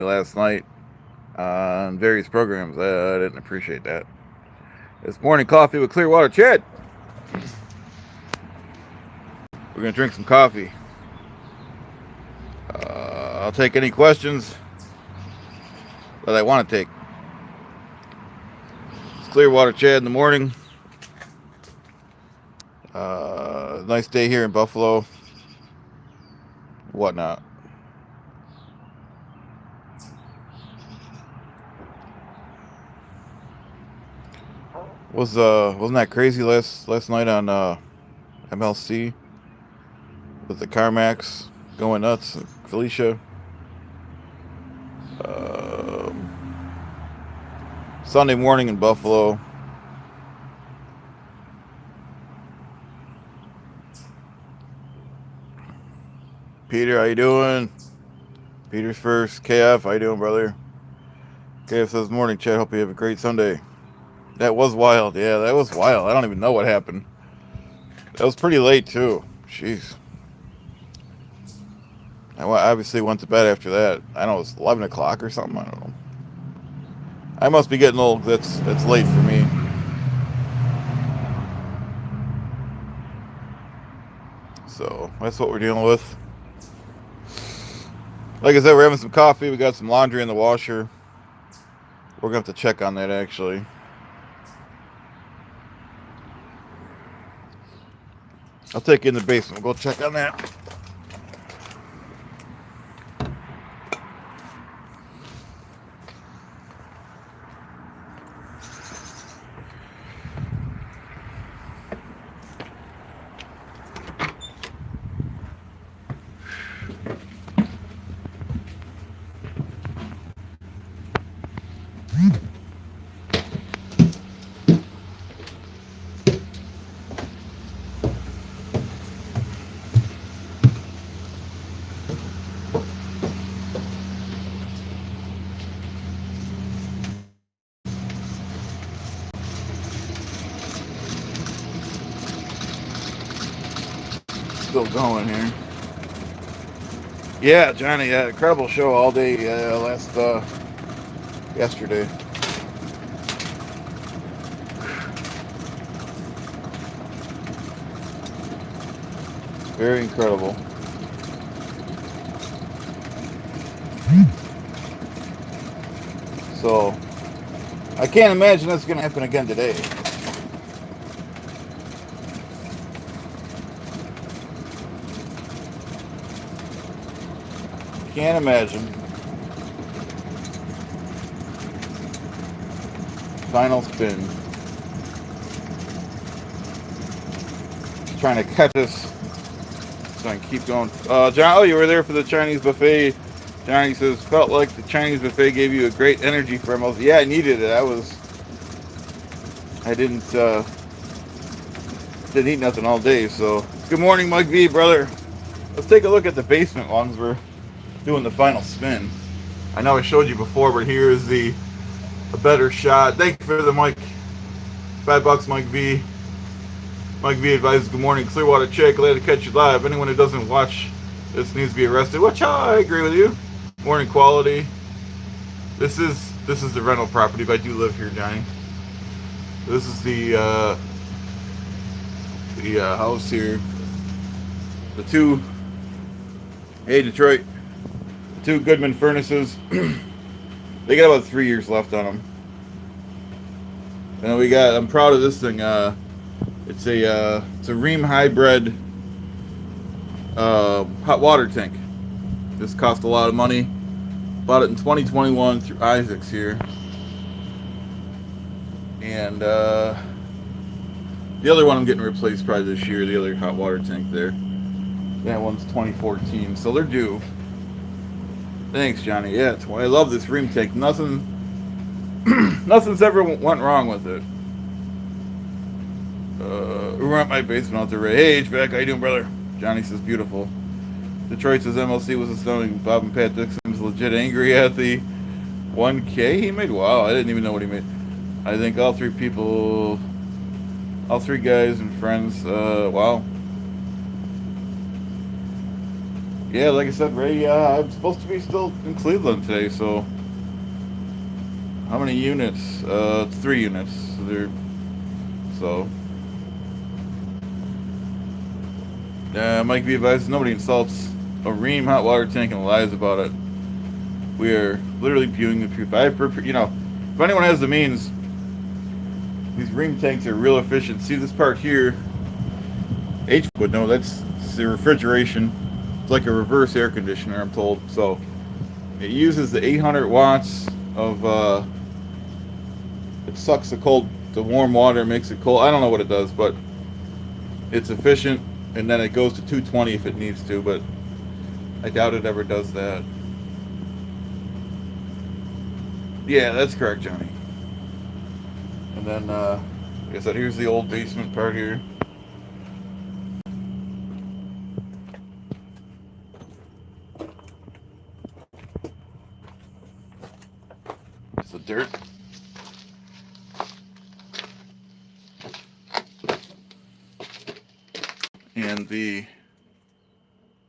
last night on various programs. I didn't appreciate that. It's morning coffee with Clearwater Chad. We're gonna drink some coffee. I'll take any questions that I want to take. It's Clearwater Chad in the morning. Nice day here in Buffalo. Whatnot. Wasn't that crazy last night on MLC with the CarMax going nuts? Felicia. Sunday morning in Buffalo. Peter, how you doing? Peter's first. KF, how you doing, brother? KF says, morning, Chad. Hope you have a great Sunday. That was wild. Yeah, that was wild. I don't even know what happened. That was pretty late, too. Jeez. I obviously went to bed after that. I don't know, it was 11 o'clock or something. I don't know. I must be getting old. That's late for me. So, that's what we're dealing with. Like I said, we're having some coffee. We got some laundry in the washer. We're going to have to check on that, actually. I'll take you in the basement. We'll go check on that. Still going here. Yeah, Johnny, incredible show all day yesterday. Very incredible. So, I can't imagine that's going to happen again today. Can't imagine. Final spin. Trying to catch us. So I can keep going. John, oh, you were there for the Chinese buffet. Johnny says, felt like the Chinese buffet gave you a great energy for MLC. Yeah, I needed it. I didn't eat nothing all day. So, good morning, Mike V, brother. Let's take a look at the basement ones. We're doing the final spin. I know I showed you before, but here is a better shot. Thank you for the mic. $5, Mike V. Mike V advises, good morning, Clearwater Chad. Glad to catch you live. Anyone who doesn't watch this needs to be arrested. Which I agree with you. Morning quality. This is the rental property, but I do live here, Johnny. This is the house here. The two, hey Detroit, two Goodman furnaces. They got about 3 years left on them. And I'm proud of this thing. It's a Rheem hybrid hot water tank. This cost a lot of money. Bought it in 2021 through Isaac's here. And the other one I'm getting replaced probably this year. The other hot water tank there. That one's 2014, so they're due. Thanks, Johnny. Yeah, I love this Rheem tank. Nothing's ever went wrong with it. We're at my basement out there. Hey, HVAC, how you doing, brother? Johnny says beautiful. Detroit says MLC was astounding. Bob and Pat Dixon's legit angry at the 1K he made. Wow, I didn't even know what he made. I think all three guys and friends. Wow. Yeah, like I said, Ray, I'm supposed to be still in Cleveland today, so how many units? 3 units. So Mike V advises nobody insults a Ream hot water tank and lies about it. We are literally viewing the truth. If anyone has the means, these Ream tanks are real efficient. See this part here? H would know that's the refrigeration. It's like a reverse air conditioner, I'm told. So it uses the 800 watts of. It sucks the warm water, makes it cold. I don't know what it does, but it's efficient. And then it goes to 220 if it needs to, but I doubt it ever does that. Yeah, that's correct, Johnny. And then, like I said, here's the old basement part here. It's the dirt. And the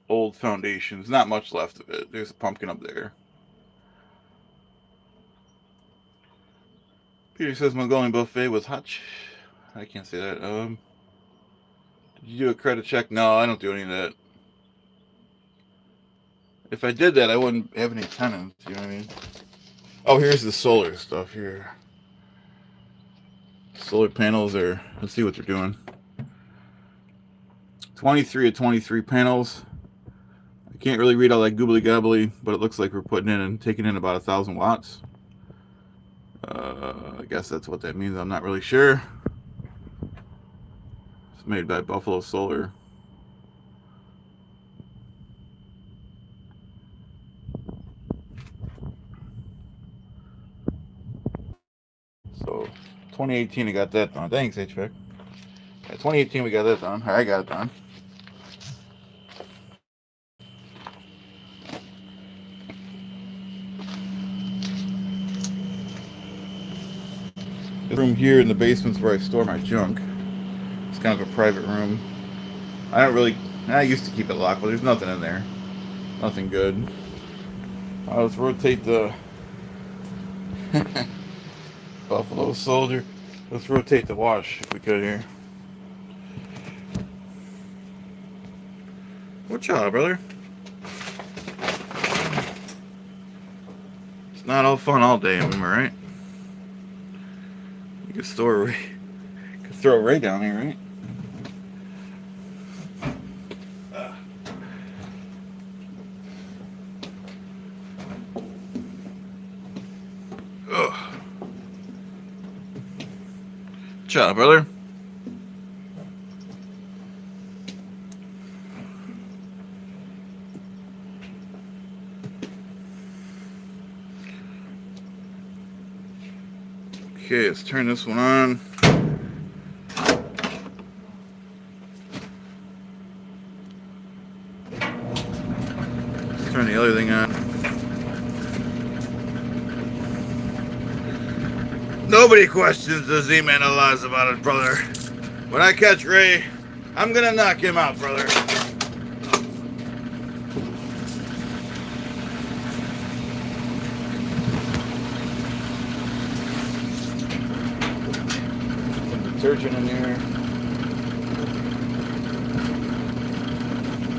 old foundations. Not much left of it. There's a pumpkin up there. Peter says Mongolian buffet was hot. I can't say that. Did you do a credit check? No, I don't do any of that. If I did that, I wouldn't have any tenants. You know what I mean? Oh, here's the solar stuff here. Solar panels are. Let's see what they're doing. 23 of 23 panels. I can't really read all that goobly gobbly, but it looks like we're putting in and taking in about 1,000 watts. I guess that's what that means. I'm not really sure. It's made by Buffalo Solar. So 2018 we got that done. Thanks, HVAC. Yeah, 2018 we got that done. I got it done. This room here in the basement's where I store my junk. It's kind of a private room. I used to keep it locked, but there's nothing in there. Nothing good. Let's rotate the Buffalo Soldier. Let's rotate the wash if we could here. What's up, brother? It's not all fun all day, am I right? You could throw Ray down here, right? What's up, brother? Okay, let's turn this one on. Let's turn the other thing on. Nobody questions the Z-Man and lies about it, brother. When I catch Ray, I'm gonna knock him out, brother. Some detergent in here.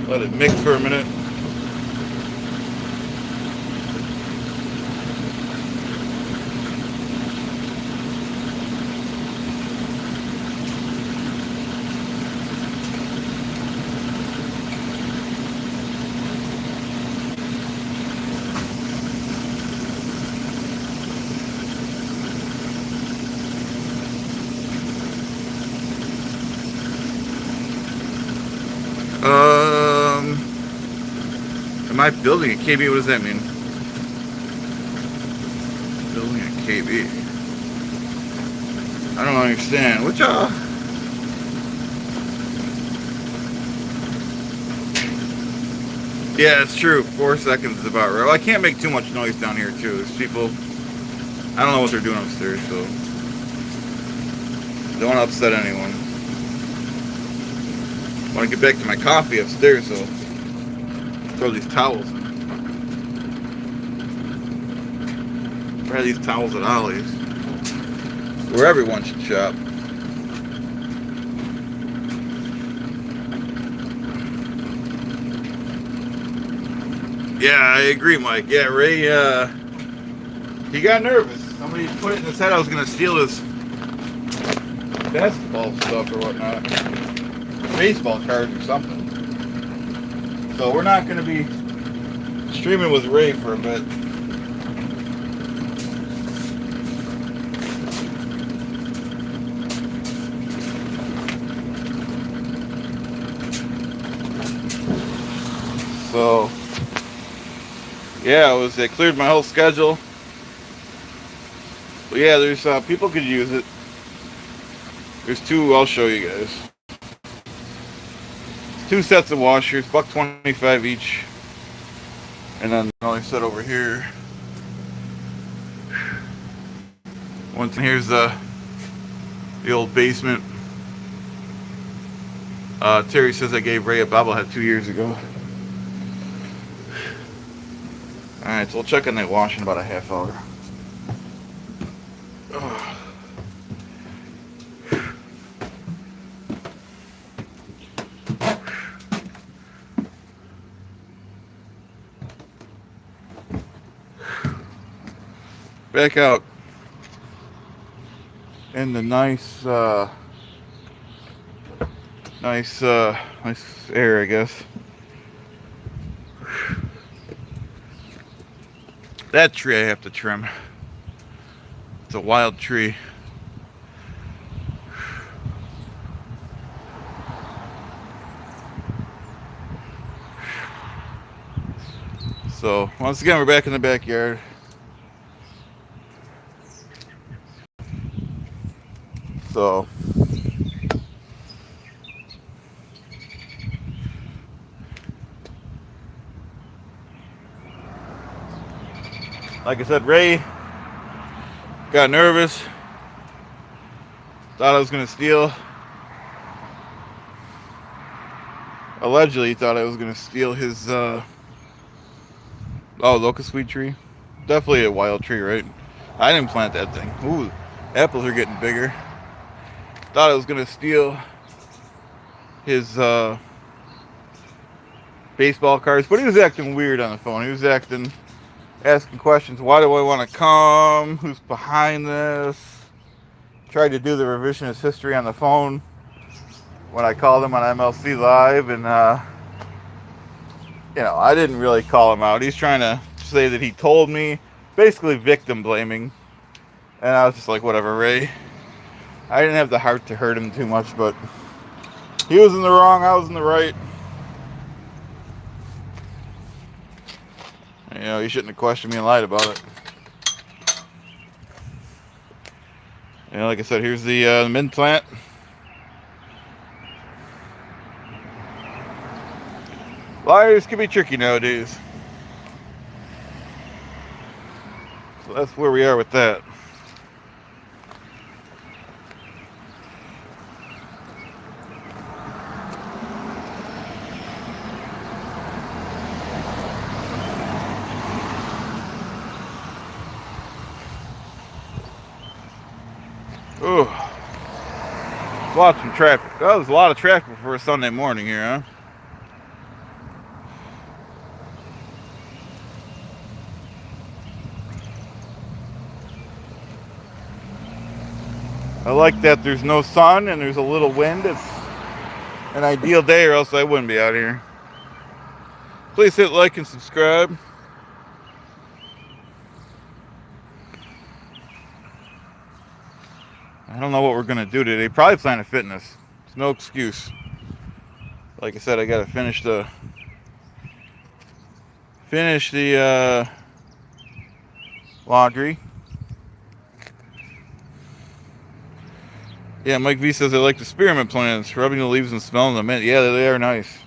Let it mix for a minute. Am I building a KB? What does that mean? Building a KB. I don't understand. What y'all? Yeah, it's true. 4 seconds is about right. Well, I can't make too much noise down here too. There's people. I don't know what they're doing upstairs, so don't want to upset anyone. I want to get back to my coffee upstairs, so throw these towels in. Try these towels at Ollie's, where everyone should shop. Yeah, I agree, Mike. Yeah, Ray, he got nervous. Somebody put it in his head I was going to steal his basketball stuff or whatnot. Baseball cards or something. So we're not going to be streaming with Ray for a bit. So, yeah, it cleared my whole schedule. But yeah, there's people could use it. There's two. I'll show you guys. It's 2 sets of washers, $1.25 each, and then another set over here. Once here's the old basement. Terry says I gave Ray a bobblehead 2 years ago. Alright, so we'll check on that wash in about a half hour. Back out in the nice air, I guess. That tree I have to trim. It's a wild tree. So, once again, we're back in the backyard. So, like I said, Ray got nervous. Thought I was going to steal. Allegedly, he thought I was going to steal his, locust weed tree. Definitely a wild tree, right? I didn't plant that thing. Ooh, apples are getting bigger. Thought I was going to steal his, baseball cards. But he was acting weird on the phone. He was asking questions. Why do I want to come? Who's behind this? Tried to do the revisionist history on the phone when I called him on MLC Live, and I didn't really call him out. He's trying to say that he told me, basically victim blaming, and I was just like, whatever, Ray. I didn't have the heart to hurt him too much, but he was in the wrong, I was in the right. He shouldn't have questioned me and lied about it. Like I said, here's the mint plant. Liars can be tricky nowadays. So that's where we are with that. Ooh. Watch some traffic. That was a lot of traffic for a Sunday morning here, huh? I like that there's no sun and there's a little wind. It's an ideal day, or else I wouldn't be out here. Please hit like and subscribe. I don't know what we're gonna do today. Probably Planet Fitness. It's no excuse. Like I said, I gotta finish the laundry. Yeah, Mike V says I like the spearmint plants, rubbing the leaves and smelling them. Yeah, they are nice.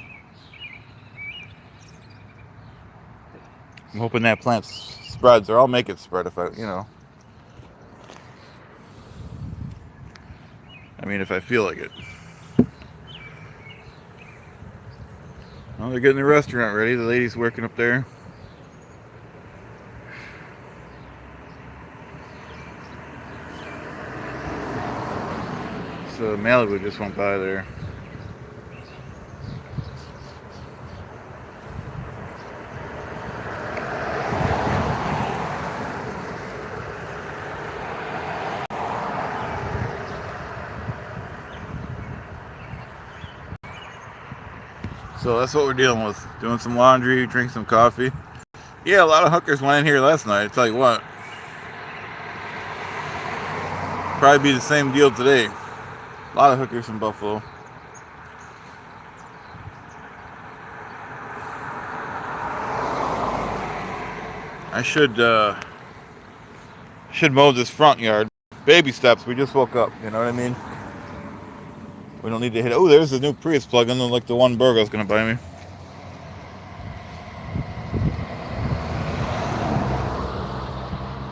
I'm hoping that plant spreads, or I'll make it spread if if I feel like it. Well, they're getting the restaurant ready. The lady's working up there. So Malibu just went by there. So that's what we're dealing with. Doing some laundry, drink some coffee. Yeah, a lot of hookers went in here last night. I tell you what. Probably be the same deal today. A lot of hookers in Buffalo. I should mow this front yard. Baby steps. We just woke up. You know what I mean? We don't need to hit. Oh, there's a new Prius plug-in, like the one Burgo's gonna buy me.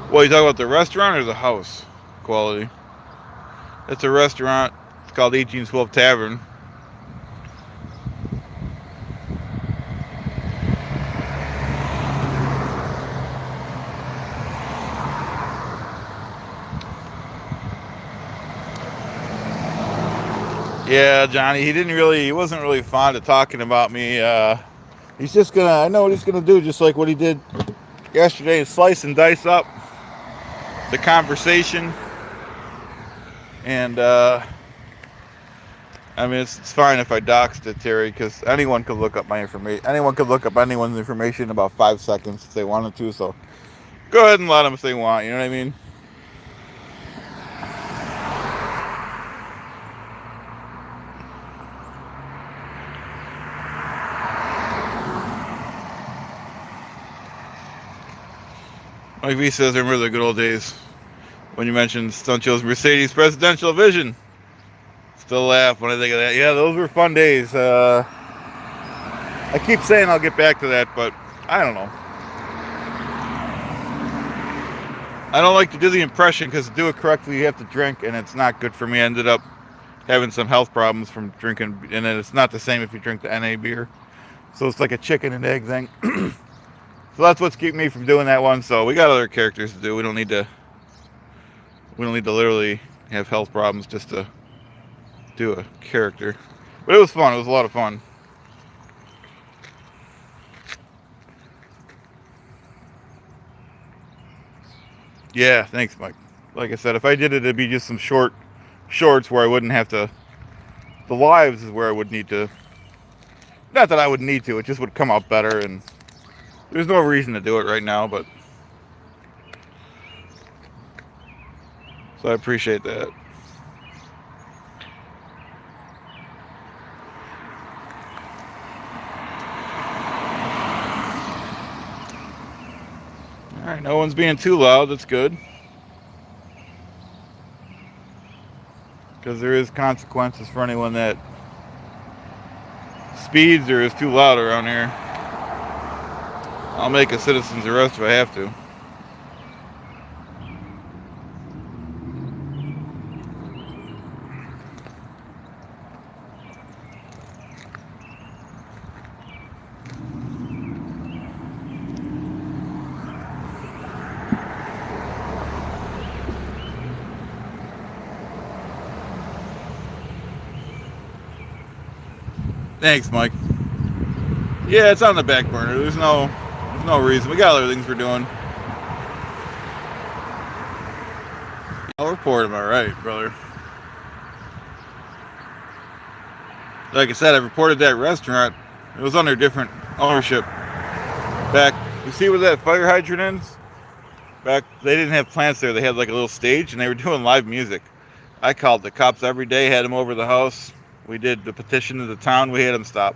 What, you talking about the restaurant or the house quality? It's a restaurant. It's called 1812 Tavern. Yeah, Johnny, he wasn't really fond of talking about me. He's just gonna, I know what he's gonna do, just like what he did yesterday, slice and dice up the conversation. And, I mean, it's fine if I doxed it, Terry, because anyone could look up my information. Anyone could look up anyone's information in about 5 seconds if they wanted to, so go ahead and let them if they want, you know what I mean? Mike V says, I remember the good old days when you mentioned Stunt Joe's Mercedes presidential vision. Still laugh when I think of that. Yeah, those were fun days. I keep saying I'll get back to that, but I don't know. I don't like to do the impression because to do it correctly, you have to drink, and it's not good for me. I ended up having some health problems from drinking, and then it's not the same if you drink the NA beer. So it's like a chicken and egg thing. So that's what's keeping me from doing that one. So we got other characters to do. We don't need to literally have health problems just to do a character. But it was fun. It was a lot of fun. Yeah, thanks, Mike. Like I said, if I did it, it'd be just some shorts where I wouldn't have to. The lives is where I would need to. Not that I would need to. It just would come out better, and there's no reason to do it right now. But so I appreciate that. All right, no one's being too loud. That's good. Because there is consequences for anyone that speeds or is too loud around here. I'll make a citizen's arrest if I have to. Thanks, Mike. Yeah, it's on the back burner. There's no reason. We got other things we're doing. I'll report him, all right, brother. Like I said, I reported that restaurant. It was under different ownership. Back, you see where that fire hydrant is? Back, they didn't have plants there. They had like a little stage, and they were doing live music. I called the cops every day, had them over the house. We did the petition to the town. We had them stop.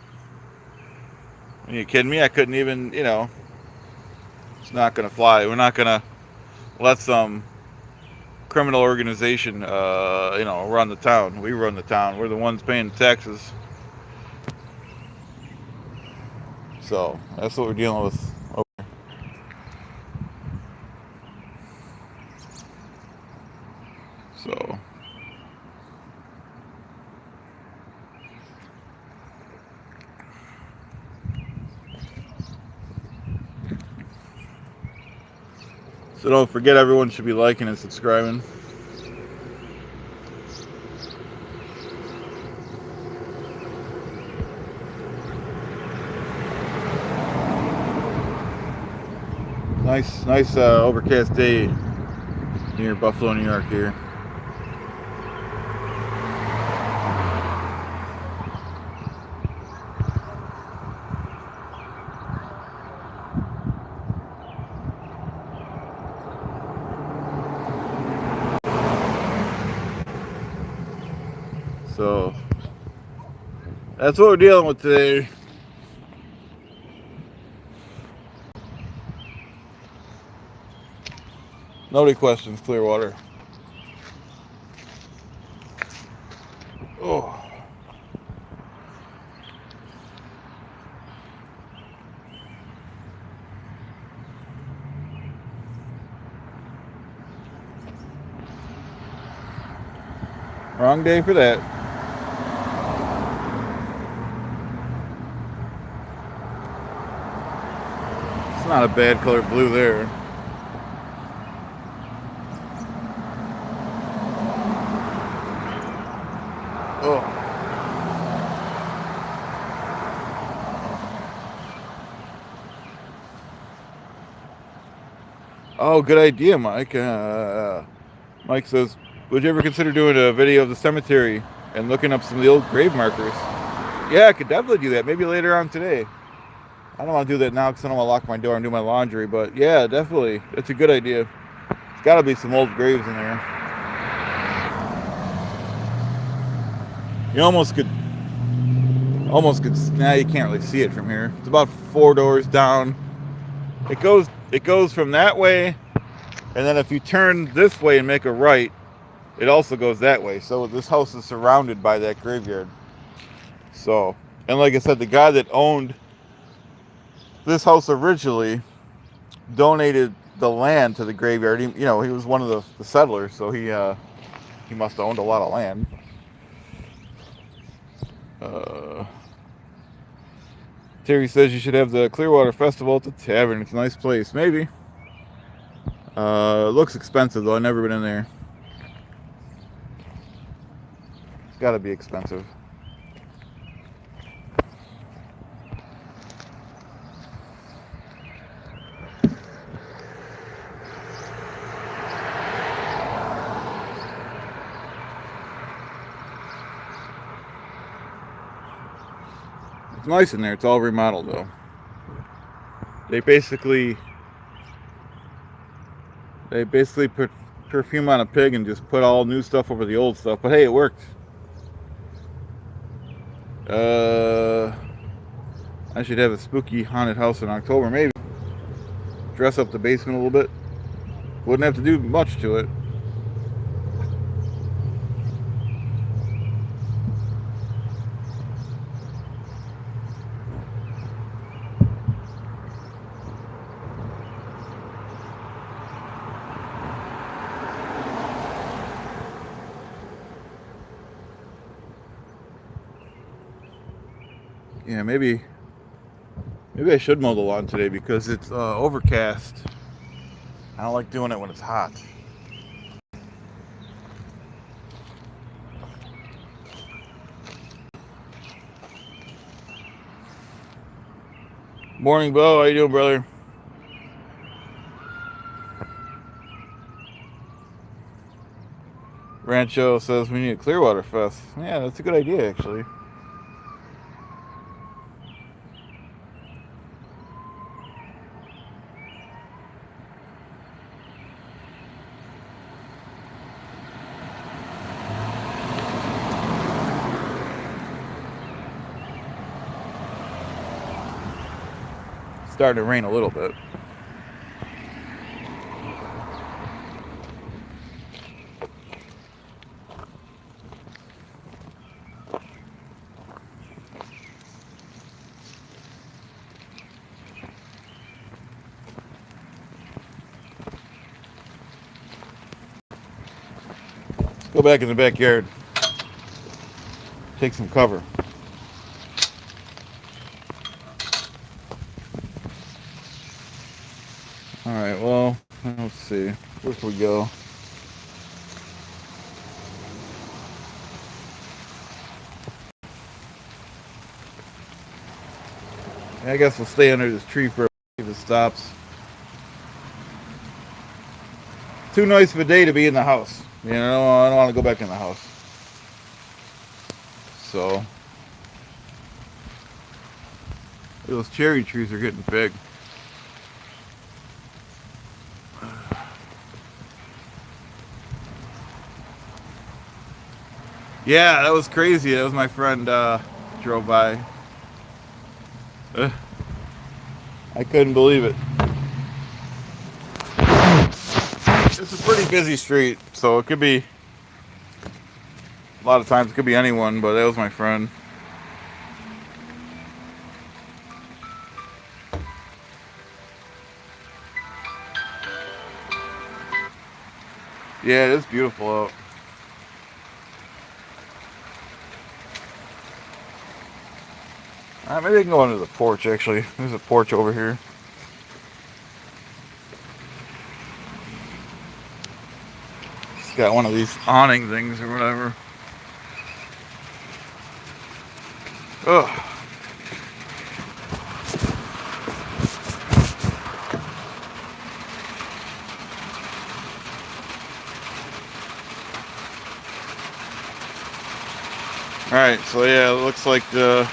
Are you kidding me? I couldn't even, it's not going to fly. We're not going to let some criminal organization, run the town. We run the town. We're the ones paying the taxes. So that's what we're dealing with. Okay. So. So don't forget, everyone should be liking and subscribing. Nice overcast day near Buffalo, New York here. So that's what we're dealing with today. Nobody questions Clearwater. Oh. Wrong day for that. It's not a bad color blue there. Oh. Oh, good idea, Mike. Mike says, would you ever consider doing a video of the cemetery and looking up some of the old grave markers? Yeah, I could definitely do that. Maybe later on today. I don't want to do that now because I don't want to lock my door and do my laundry. But yeah, definitely. It's a good idea. There's got to be some old graves in there. You almost could, now you can't really see it from here. It's about 4 doors down. It goes from that way, and then if you turn this way and make a right, it also goes that way. So this house is surrounded by that graveyard. So, and like I said, the guy that owned this house originally donated the land to the graveyard. He was one of the settlers, so he must have owned a lot of land. Terry says you should have the Clearwater Festival at the tavern. It's a nice place. Maybe. It looks expensive though. I've never been in there. It's got to be expensive. It's nice in there. It's all remodeled though. They basically put perfume on a pig and just put all new stuff over the old stuff. But hey, it worked. I should have a spooky haunted house in October, maybe. Dress up the basement a little bit. Wouldn't have to do much to it. Yeah, maybe I should mow the lawn today because it's overcast. I don't like doing it when it's hot. Morning, Bo. How you doing, brother? Rancho says we need a Clearwater Fest. Yeah, that's a good idea, actually. Starting to rain a little bit. Let's go back in the backyard. Take some cover. Alright, well, let's see. Where can we go? I guess we'll stay under this tree for a if it stops. Too nice of a day to be in the house. You know, I don't want to go back in the house. So, those cherry trees are getting big. Yeah, that was crazy. That was my friend drove by. I couldn't believe it. It's a pretty busy street, so it could be, a lot of times it could be anyone, but that was my friend. Yeah, it's beautiful out. Maybe I can go under the porch, actually. There's a porch over here. It's got one of these awning things or whatever. Ugh. Alright, so yeah, it looks like the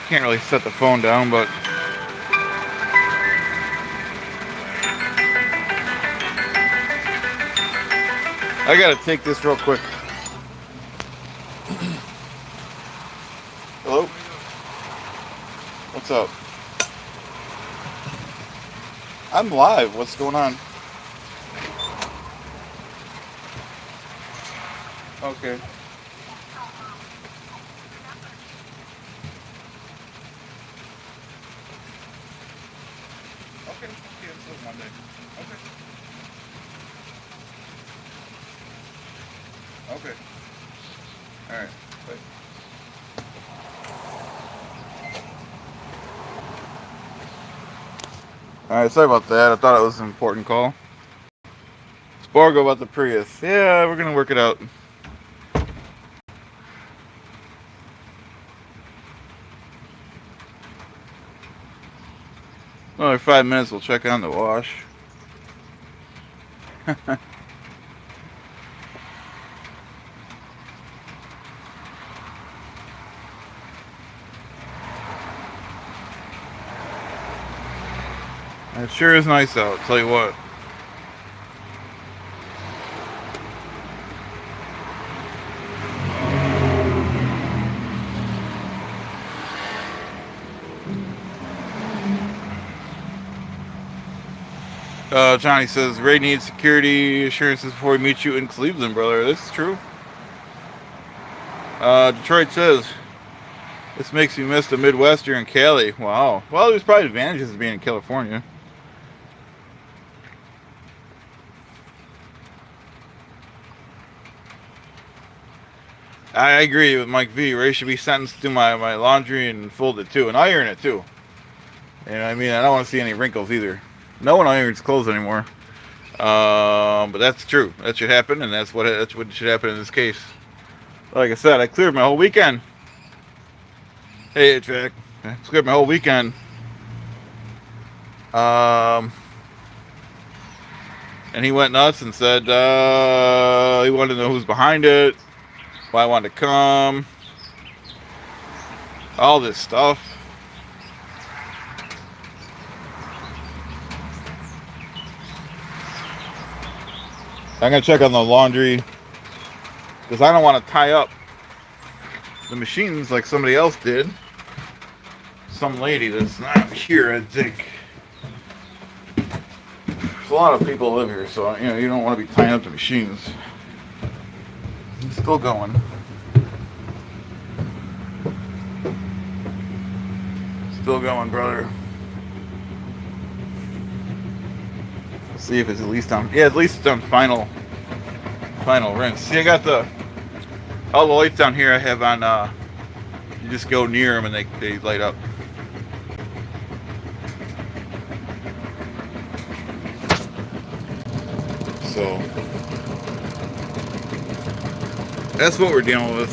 can't really set the phone down, but I gotta take this real quick. Hello? What's up? I'm live. What's going on? Okay. Okay, it's Monday. Okay. Okay. Alright. Bye. Alright, sorry about that. I thought it was an important call. Spargo about the Prius. Yeah, we're gonna work it out. Another 5 minutes, we'll check on the wash. It sure is nice out, tell you what. Johnny says, Ray needs security assurances before we meet you in Cleveland, brother. This is true. Detroit says, this makes me miss the Midwest here in Cali. Wow. Well, there's probably advantages of being in California. I agree with Mike V. Ray should be sentenced to do my laundry and fold it too, and iron it too. And I mean, I don't want to see any wrinkles either. No one irons clothes anymore. But that's true. That should happen, and that's what should happen in this case. Like I said, I cleared my whole weekend. Hey, Jack. I cleared my whole weekend. And he went nuts and said he wanted to know who's behind it, why I wanted to come, all this stuff. I'm going to check on the laundry because I don't want to tie up the machines like somebody else did. Some lady that's not here, I think. There's a lot of people live here, so you know you don't want to be tying up the machines. It's still going. Still going, brother. See if it's at least on. Yeah, at least it's on final rinse. See, I got all the lights down here. I have on. You just go near them and they light up. So that's what we're dealing with.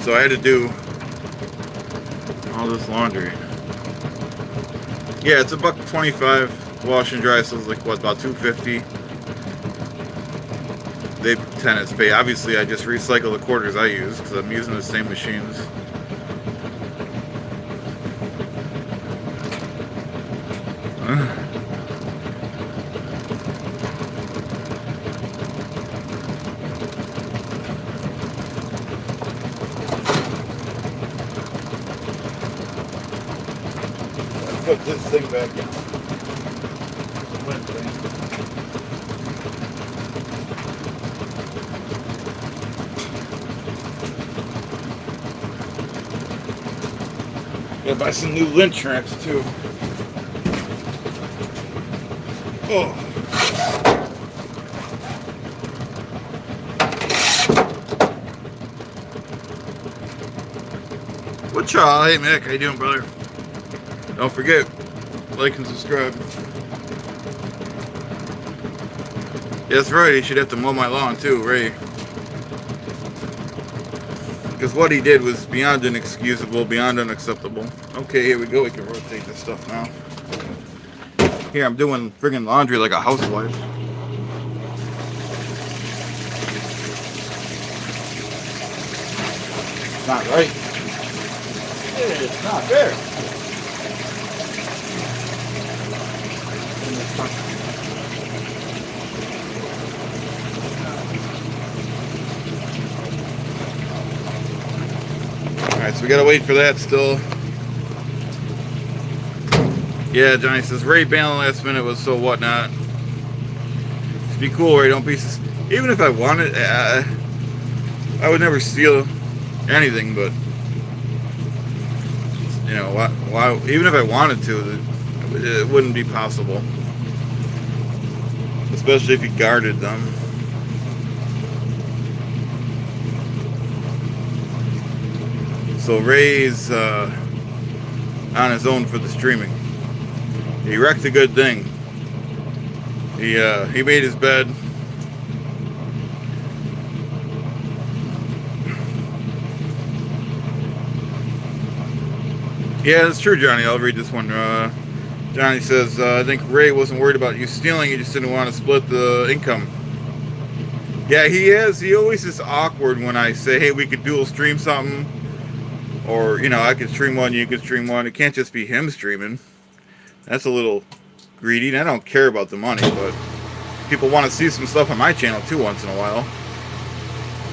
So I had to do all this laundry. Yeah, it's $1.25 wash and dry, so it's like what, about $2.50. They tenants pay. Obviously, I just recycle the quarters I use because I'm using the same machines. Put this thing back in. Gotta buy some new lint traps too. Oh. What's y'all? Hey Mick, how you doing, brother? Don't forget, like and subscribe. Yeah, that's right, he should have to mow my lawn too, Ray. Because what he did was beyond inexcusable, beyond unacceptable. Okay, here we go, we can rotate this stuff now. Here, I'm doing friggin' laundry like a housewife. It's not right. It's not fair. Alright, so we gotta wait for that still. Yeah, Johnny says, Ray bailing last minute was so whatnot. Just be cool, Ray, don't be... Even if I wanted, I would never steal anything, but... You know, why? Even if I wanted to, it wouldn't be possible. Especially if you guarded them. So Ray's on his own for the streaming. He wrecked a good thing. He made his bed. Yeah, that's true, Johnny. I'll read this one. Johnny says, I think Ray wasn't worried about you stealing. He just didn't want to split the income. Yeah, he is. He always is awkward when I say, hey, we could dual stream something. Or, you know, I could stream one, you could stream one. It can't just be him streaming. That's a little greedy. And I don't care about the money, but people want to see some stuff on my channel, too, once in a while.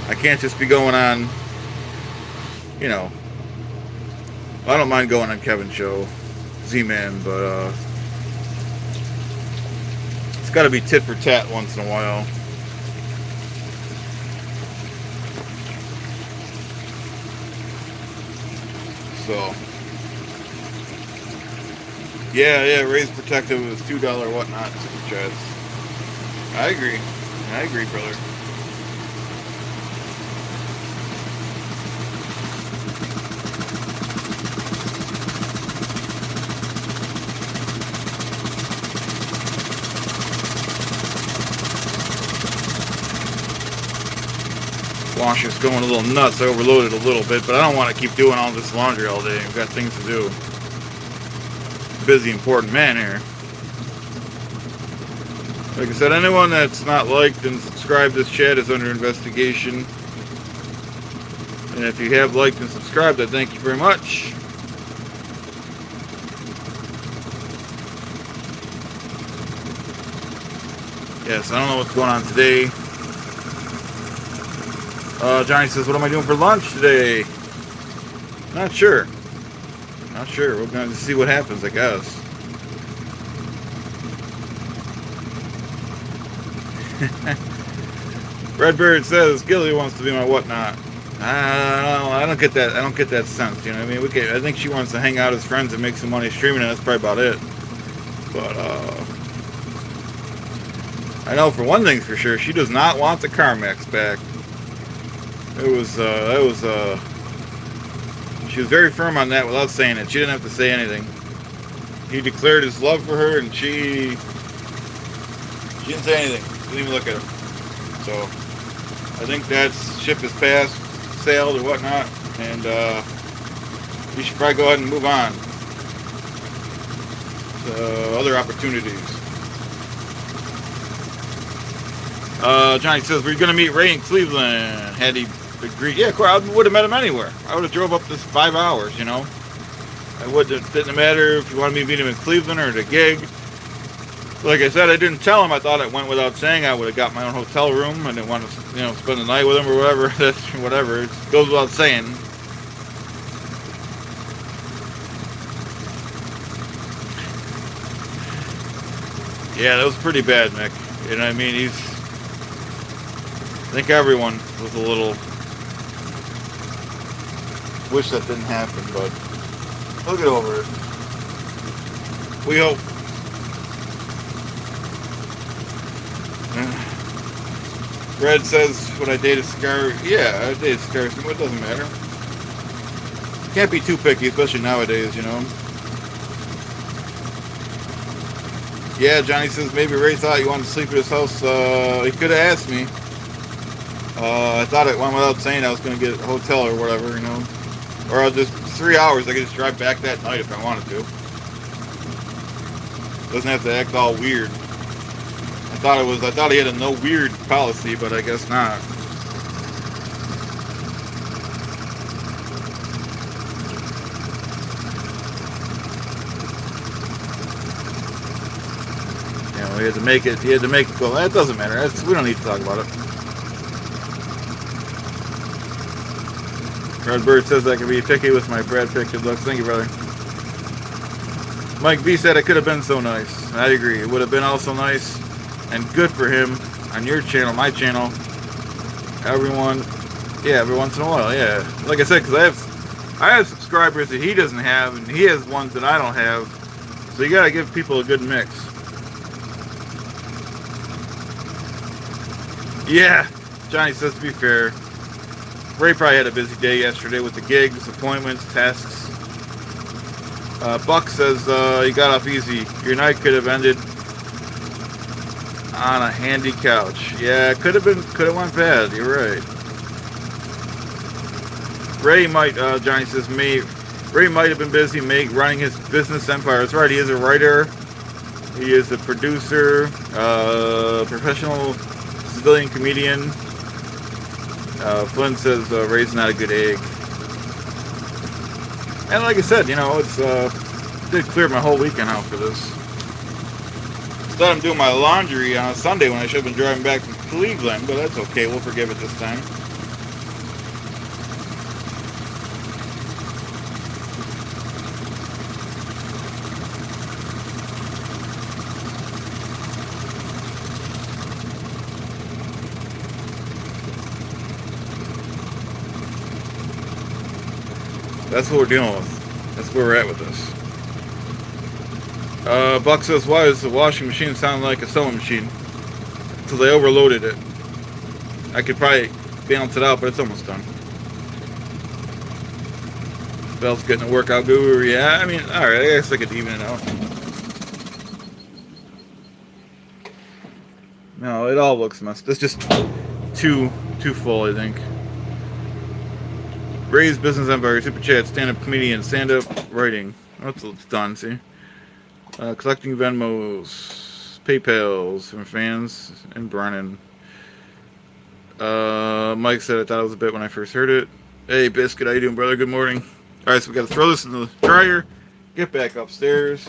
I can't just be going on, you know... I don't mind going on Kevin's show, Z-Man, but it's got to be tit for tat once in a while. So, yeah, Ray's protective of his $2 whatnot super chats. I agree, brother. Washer's going a little nuts. I overloaded a little bit, but I don't want to keep doing all this laundry all day. I've got things to do. Busy, important man here. Like I said, anyone that's not liked and subscribed this chat is under investigation. And if you have liked and subscribed, I thank you very much. Yes, I don't know what's going on today. Johnny says, what am I doing for lunch today? Not sure. We're going to see what happens, I guess. Redbird says, Gilly wants to be my whatnot. I don't get that. I don't get that sense. You know what I mean? I think she wants to hang out as friends and make some money streaming, and that's probably about it. But, I know for one thing for sure, she does not want the Carmex back. She was very firm on that without saying it. She didn't have to say anything. he declared his love for her, and she didn't say anything. Didn't even look at him. So I think that ship has passed, sailed or whatnot, and we should probably go ahead and move on to other opportunities. Johnny says, we're going to meet Ray in Cleveland. Had he agreed? Yeah, I would have met him anywhere. I would have drove up this 5 hours, you know. Didn't matter if you wanted me to meet him in Cleveland or at a gig. Like I said, I didn't tell him. I thought it went without saying. I would have got my own hotel room. I didn't want to, spend the night with him or whatever. That's whatever. It goes without saying. Yeah, that was pretty bad, Mick. You know what I mean? I think everyone was a little wish that didn't happen, but we'll get over it. We hope. Red says, would I date a Scar? Yeah, I date a Scar. It doesn't matter. Can't be too picky, especially nowadays, you know. Yeah, Johnny says, maybe Ray thought you wanted to sleep at his house. He could have asked me. I thought it went without saying I was going to get a hotel or whatever, you know. Or I'll just, 3 hours, I could just drive back that night if I wanted to. Doesn't have to act all weird. I thought he had a no weird policy, but I guess not. You know, he had to make it go. That doesn't matter. We don't need to talk about it. Redbird says I can be picky with my Brad Pitt good looks. Thank you, brother. Mike B said it could have been so nice. I agree. It would have been also nice and good for him on your channel, my channel. Everyone, yeah, every once in a while, yeah. Like I said, because I have subscribers that he doesn't have, and he has ones that I don't have. So you gotta give people a good mix. Yeah, Johnny says, to be fair, Ray probably had a busy day yesterday with the gigs, appointments, tasks. Buck says you got off easy. Your night could have ended on a handy couch. Yeah, it could have went bad. You're right. Ray might, Johnny says, Ray might have been busy running his business empire. That's right. He is a writer. He is a producer, professional civilian comedian. Flynn says Ray's not a good egg. And like I said, you know, it's did clear my whole weekend out for this. Thought I'm doing my laundry on a Sunday when I should have been driving back from Cleveland, but that's okay. We'll forgive it this time. That's what we're dealing with. That's where we're at with this. Buck says, why does the washing machine sound like a sewing machine? So they overloaded it. I could probably balance it out, but it's almost done. Bell's getting a workout guru. Yeah, I mean, alright, I guess I could even it out. No, it all looks messed. It's just too full, I think. Ray's Business Empire, Super Chat, stand-up comedian, stand-up writing. Oh, it's done, see? Collecting Venmos, PayPals from fans, and Brennan. Mike said, I thought it was a bit when I first heard it. Hey, Biscuit, how you doing, brother? Good morning. Alright, so we gotta throw this in the dryer, get back upstairs.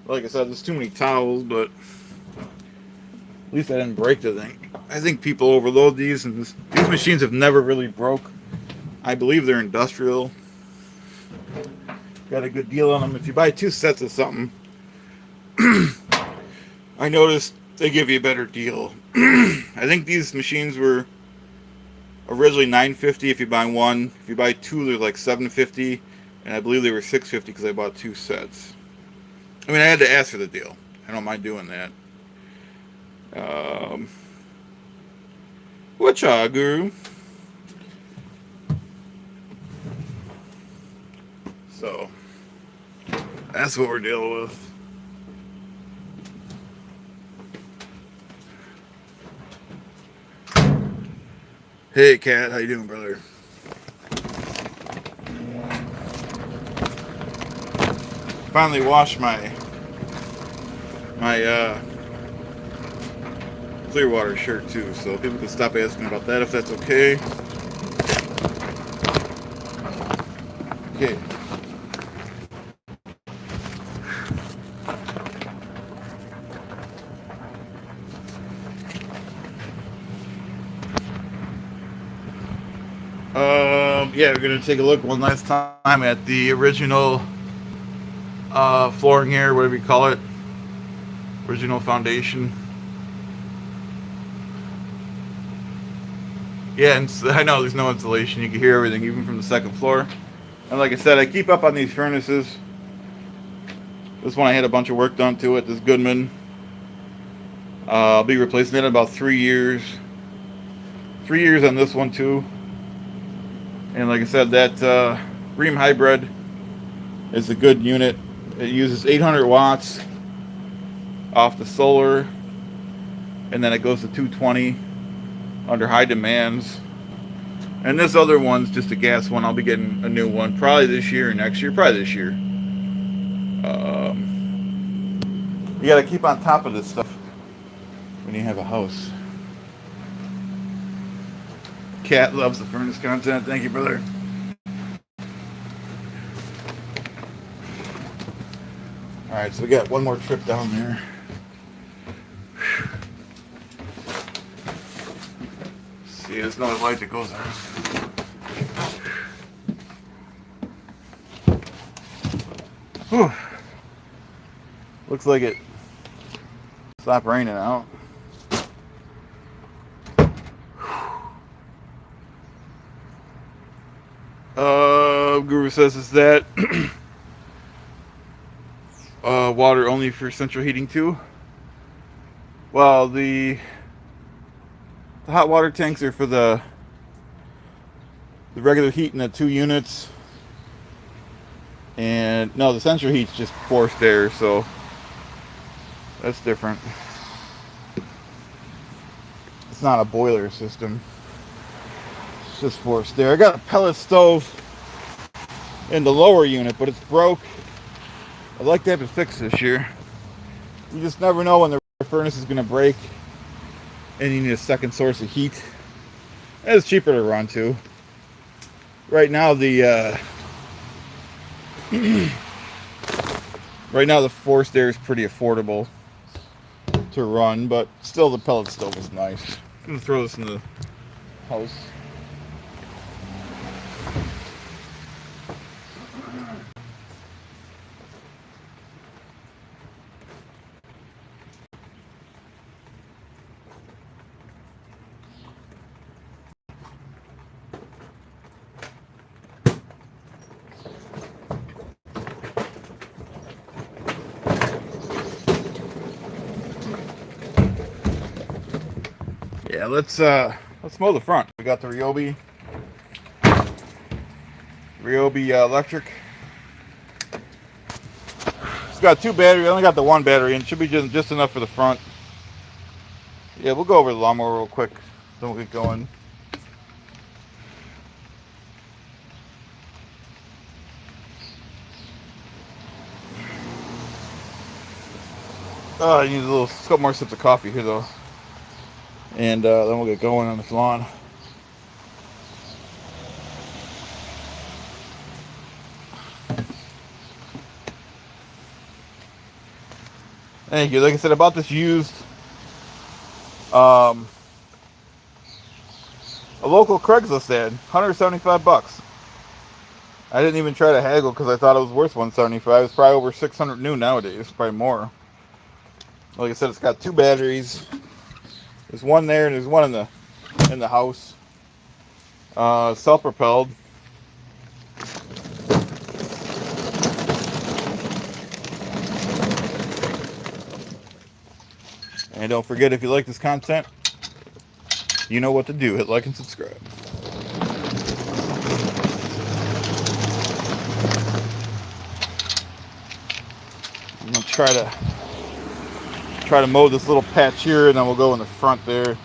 Like I said, there's too many towels, but at least I didn't break the thing. I think people overload these, and these machines have never really broke. I believe they're industrial. Got a good deal on them. If you buy 2 sets of something, I noticed they give you a better deal. I think these machines were originally $9.50 if you buy one. If you buy 2, they're like $7.50, and I believe they were $6.50 because I bought 2 sets. I mean, I had to ask for the deal. I don't mind doing that. Whatcha, Guru? So, That's what we're dealing with. Hey, Cat, how you doing, brother? Finally washed my Clearwater shirt too, so people can stop asking about that if that's okay. Okay. Yeah, we're gonna take a look one last time at the original flooring here, whatever you call it, original foundation. Yeah, and I know there's no insulation. You can hear everything, even from the second floor. And like I said, I keep up on these furnaces. This one I had a bunch of work done to it. This Goodman. I'll be replacing it in about 3 years. 3 years on this one too. And like I said, that Ream Hybrid is a good unit. It uses 800 watts off the solar, and then it goes to 220 under high demands. And this other one's just a gas one. I'll be getting a new one probably this year or next year. Probably this year. You got to keep on top of this stuff when you have a house. Cat loves the furnace content. Thank you, brother. Alright, so we got one more trip down there. See, there's another light that goes on. Whew. Looks like it stopped raining out. Guru says is that water only for central heating too. Well, the hot water tanks are for the regular heat in the 2 units, and no, the central heat's just forced air, so that's different. It's not a boiler system. It's just forced air. I got a pellet stove in the lower unit, but it's broke. I'd like to have it fixed this year. You just never know when the furnace is going to break and you need a second source of heat. And it's cheaper to run too. Right now the forced air is pretty affordable to run, but still the pellet stove is nice. I'm going to throw this in the house. Yeah, let's mow the front. We got the Ryobi electric. It's got 2 batteries. I only got the 1 battery, and it should be just enough for the front. Yeah, we'll go over the lawnmower real quick. Then we'll get going. I need a couple more sips of coffee here though. And then we'll get going on this lawn. Thank you. Like I said, I bought this used. A local Craigslist ad, $175. I didn't even try to haggle because I thought it was worth $175. It's probably over 600 new nowadays, probably more. Like I said, it's got 2 batteries. There's one there, and there's one in the house. Self-propelled. And don't forget, if you like this content, you know what to do. Hit like and subscribe. try to mow this little patch here, and then we'll go in the front there.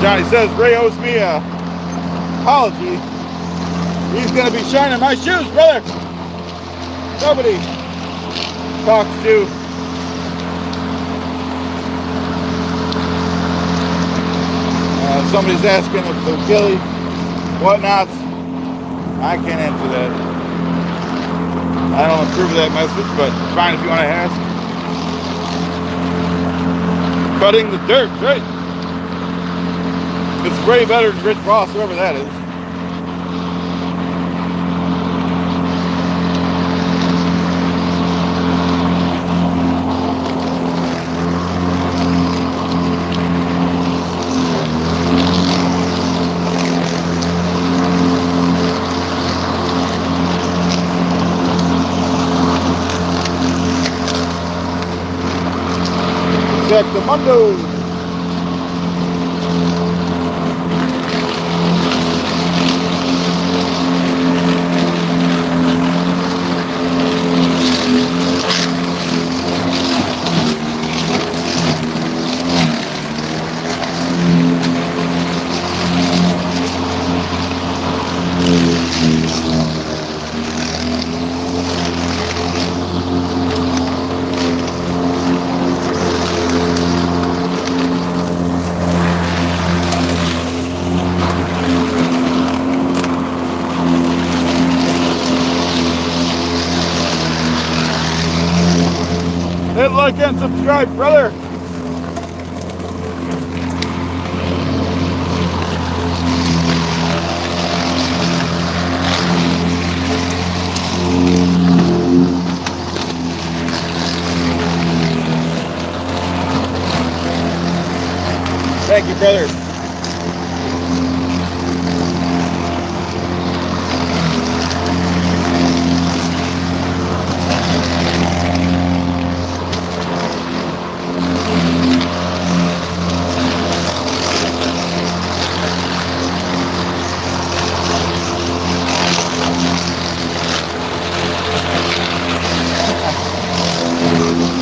Johnny says Ray owes me a apology. He's gonna be shining my shoes, brother. Nobody talks to. Somebody's asking if the Gilly whatnots. I can't answer that. I don't approve of that message, but fine if you want to ask. Cutting the dirt, right? It's way better than Rich Ross, whoever that is. Exactamundo. Hit like and subscribe, brother. Thank you, brother.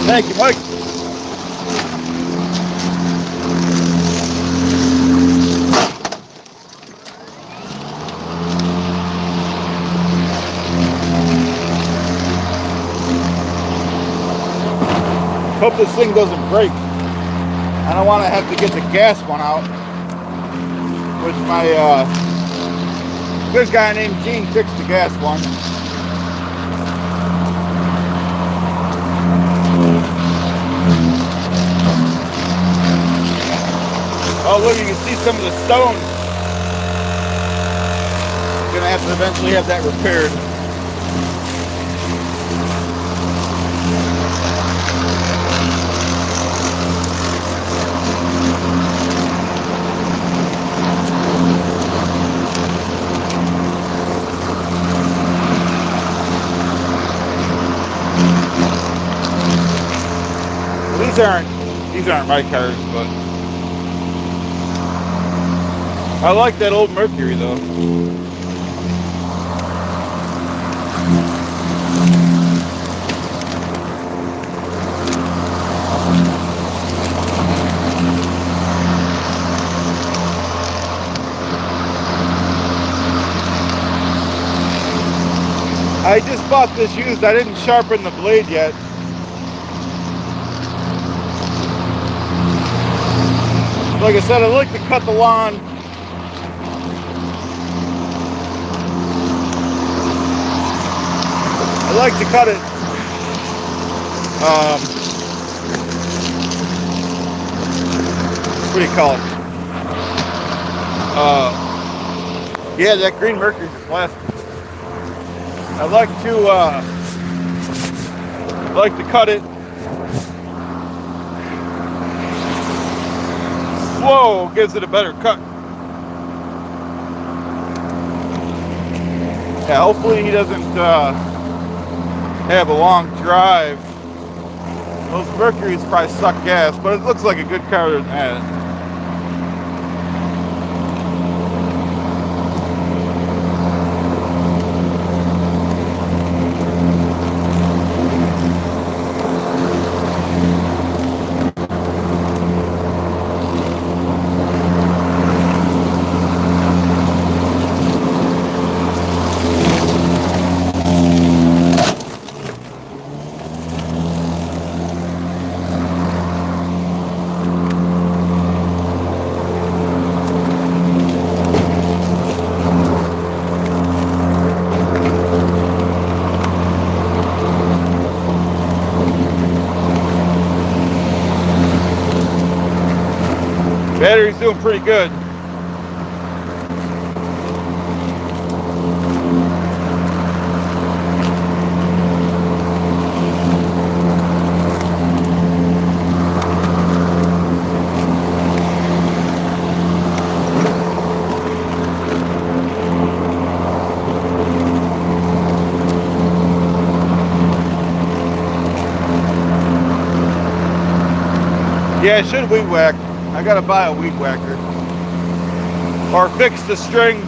Thank you, Mike. Hope this thing doesn't break. I don't want to have to get the gas one out, which my good guy named Gene fixed the gas one. Oh, look, you can see some of the stones. I'm gonna have to eventually have that repaired. These aren't my cars, but I like that old Mercury though. I just bought this used. I didn't sharpen the blade yet. Like I said, I like to cut the lawn. I like to cut it. What do you call it? Yeah, that green Mercury's plastic. I like to cut it flow gives it a better cut. Yeah, hopefully he doesn't have a long drive. Those Mercuries probably suck gas, but it looks like a good car than that. Battery's doing pretty good. Yeah, I should weed whack. I gotta buy a weed whacker. Or fix the string.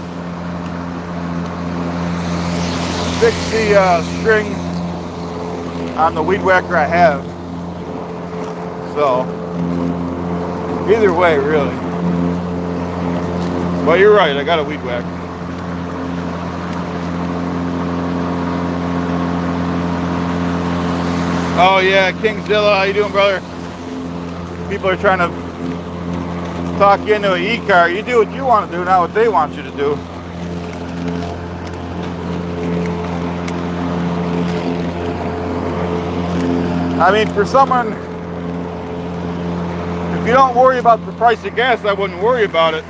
Fix the string on the weed whacker I have. So, either way, really. But you're right, I got a weed whack. Oh yeah, Kingzilla, how you doing, brother? People are trying to talk you into an e-car. You do what you want to do, not what they want you to do. I mean, for someone, if you don't worry about the price of gas, I wouldn't worry about it.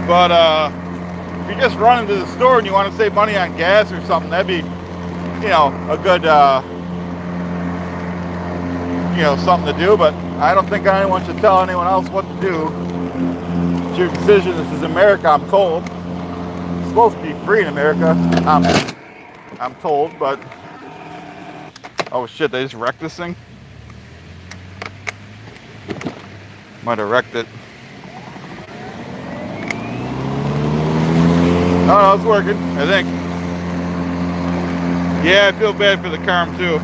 But if you just run into the store and you want to save money on gas or something, that'd be, you know, a good, you know, something to do. But I don't think anyone should tell anyone else what to do. It's your decision. This is America, I'm told. It's supposed to be free in America, I'm told, but oh shit, they just wrecked this thing? Might have wrecked it. Oh no, it's working, I think. Yeah, I feel bad for the Carm too.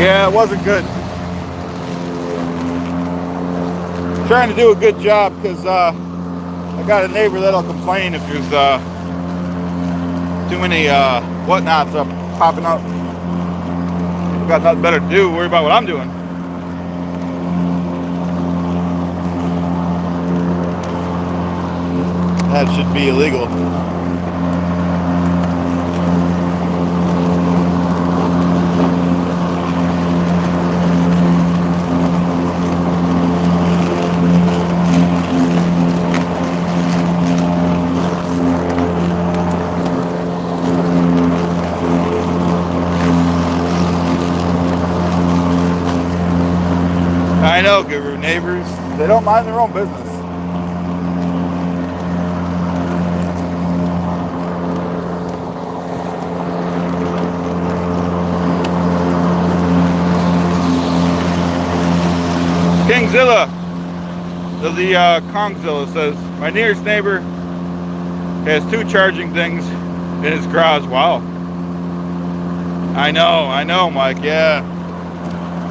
Yeah, it wasn't good. I'm trying to do a good job because I got a neighbor that'll complain if there's too many whatnots up popping up. I've got nothing better to do. Worry about what I'm doing. That should be illegal. I know, Guru. Neighbors, they don't mind their own business. Kingzilla, the Kongzilla says, my nearest neighbor has 2 charging things in his garage. Wow. I know, Mike, yeah.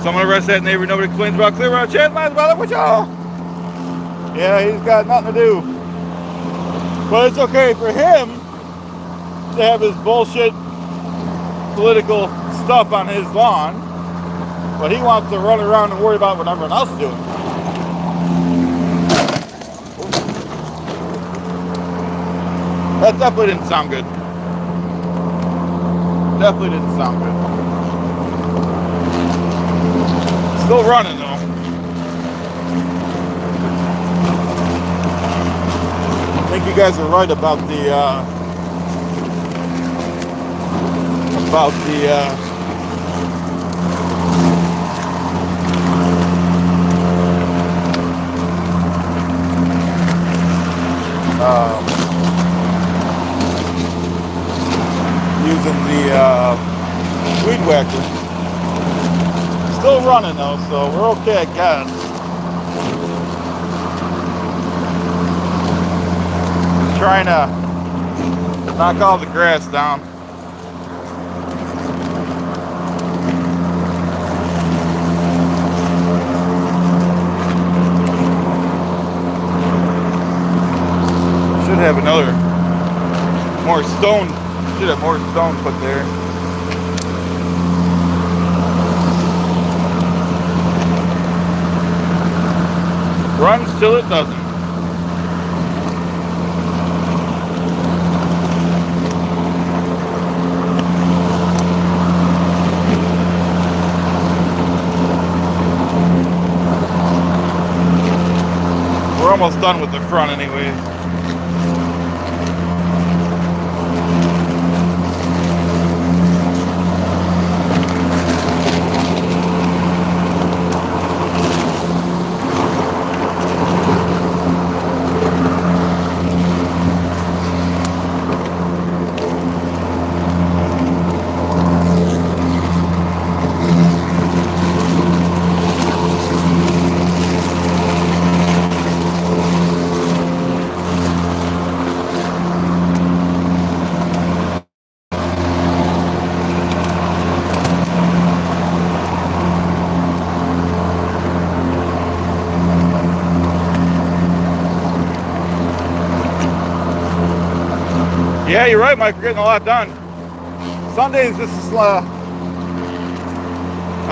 Someone arrest that neighbor. Nobody complains about Clearwater Chad. Might as well with y'all. Yeah, he's got nothing to do. But it's okay for him to have his bullshit political stuff on his lawn. But he wants to run around and worry about what everyone else is doing. That definitely didn't sound good. Definitely didn't sound good. Still running though. I think you guys are right about the using the weed whacker. Still running though, so we're okay, I guess. Trying to knock all the grass down. Should have more stone put there. Runs till it doesn't. We're almost done with the front anyways. Yeah, you're right, Mike. We're getting a lot done. Sundays, this is, I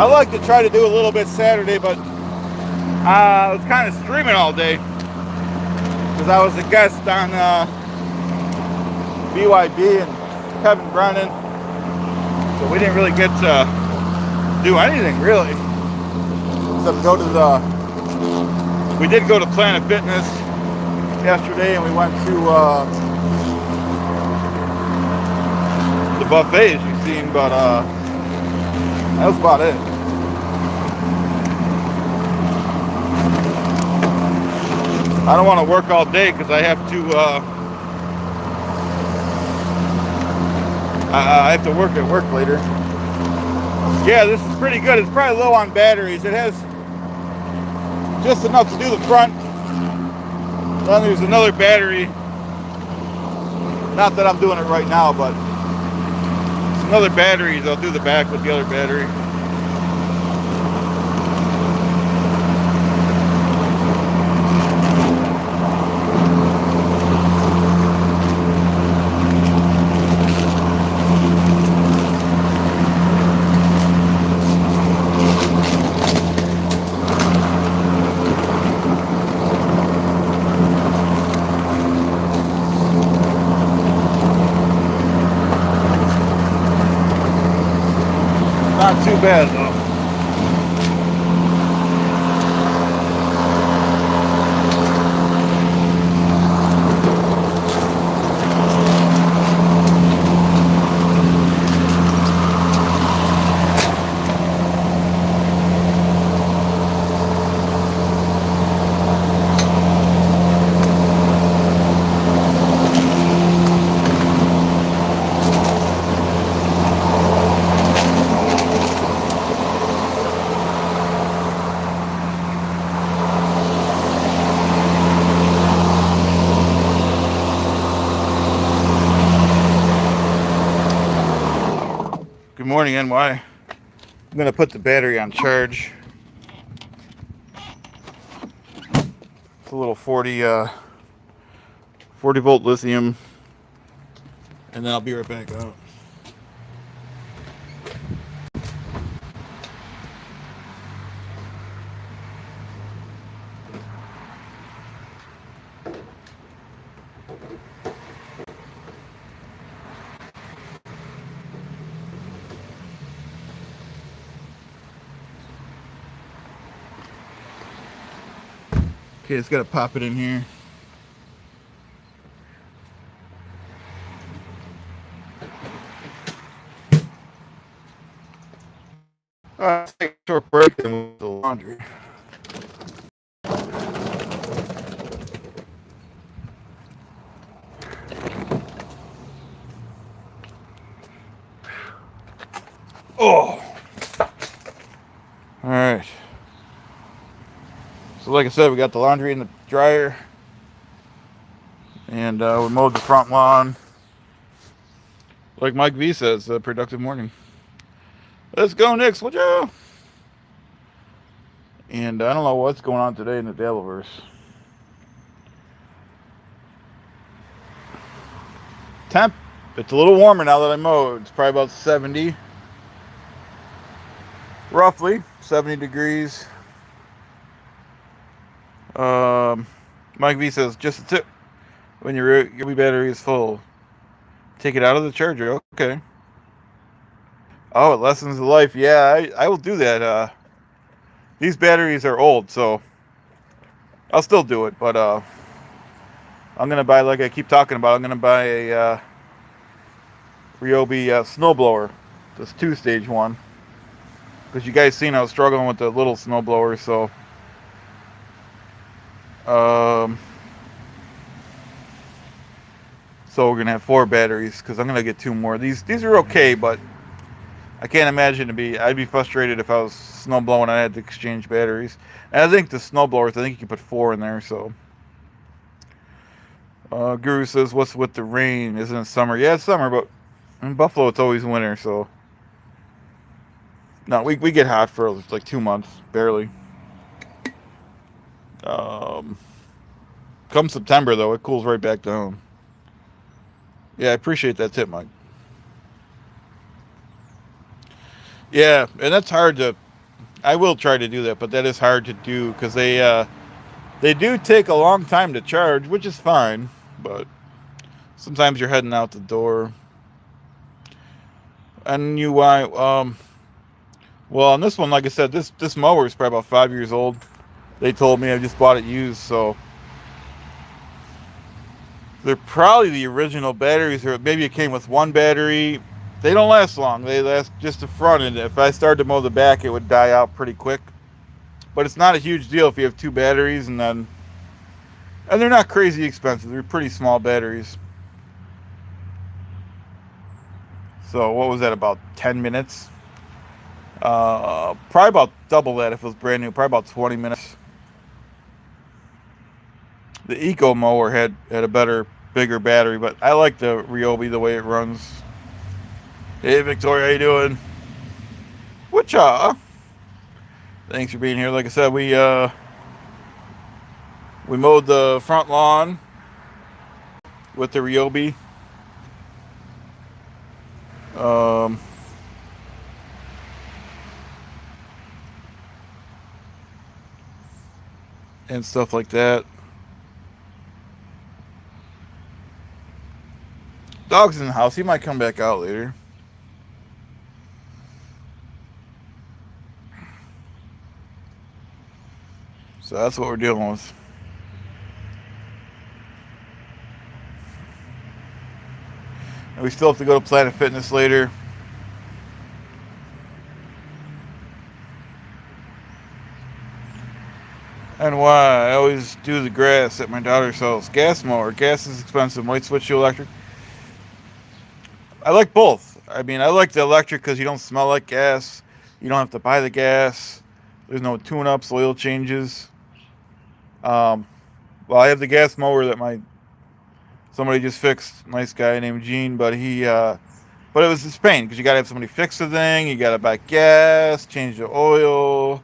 like to try to do a little bit Saturday, but I was kind of streaming all day because I was a guest on BYB and Kevin Brennan. So we didn't really get to do anything, really. Except go to we did go to Planet Fitness yesterday, and we went to the buffet, as you've seen, but that was about it. I don't want to work all day because I have to work at work later. Yeah, this is pretty good. It's probably low on batteries. It has just enough to do the front. Then there's another battery. Not that I'm doing it right now, but another battery, I'll do the back with the other battery. Not too bad though. Good morning, NY. I'm going to put the battery on charge. It's a little 40 volt lithium, and then I'll be right back out. Okay, it's got to pop it in here. Take a short break and move the laundry. Oh, all right. So like I said, we got the laundry in the dryer, and we mowed the front lawn. Like Mike V says, a productive morning. Let's go, Knicks. What's up? And I don't know what's going on today in the Daleverse. Temp, it's a little warmer now that I mowed. It's probably about 70. Roughly 70 degrees. Mike V says, just a tip. When your USB battery is full, take it out of the charger. Okay. Oh, it lessens the life. Yeah, I will do that. These batteries are old, so I'll still do it. But I'm going to buy, like I keep talking about, I'm going to buy a Ryobi snowblower. This 2-stage one. Because you guys seen I was struggling with the little snowblower, so... So we're going to have 4 batteries, because I'm going to get 2 more. These are okay, but I can't imagine I'd be frustrated if I was snowblowing and I had to exchange batteries. And I think the snowblowers, I think you can put 4 in there, so... Guru says, what's with the rain? Isn't it summer? Yeah, it's summer, but in Buffalo it's always winter, so... No, we get hot for like 2 months, barely. Come September, though, it cools right back down. Yeah, I appreciate that tip, Mike. Yeah, and that's hard to... I will try to do that, but that is hard to do, because they do take a long time to charge, which is fine, but sometimes you're heading out the door. And well, on this one, like I said, this mower is probably about 5 years old. They told me I just bought it used, so they're probably the original batteries, or maybe it came with 1 battery. They don't last long. They last just the front, and if I started to mow the back, it would die out pretty quick. But it's not a huge deal if you have 2 batteries, and they're not crazy expensive. They're pretty small batteries. So what was that, about 10 minutes? Probably about double that if it was brand new. Probably about 20 minutes. The Eco mower had a bigger battery, but I like the Ryobi the way it runs. Hey Victoria, how you doing? Whatcha? Thanks for being here. Like I said, we mowed the front lawn with the Ryobi. And stuff like that. Dog's in the house. He might come back out later. So that's what we're dealing with. And we still have to go to Planet Fitness later. And why? I always do the grass at my daughter's house. Gas mower. Gas is expensive. Might switch to electric. I like both. I mean, I like the electric because you don't smell like gas. You don't have to buy the gas. There's no tune-ups, oil changes. Well, I have the gas mower that somebody just fixed. Nice guy named Gene, but but it was just pain because you gotta have somebody fix the thing. You gotta buy gas, change the oil.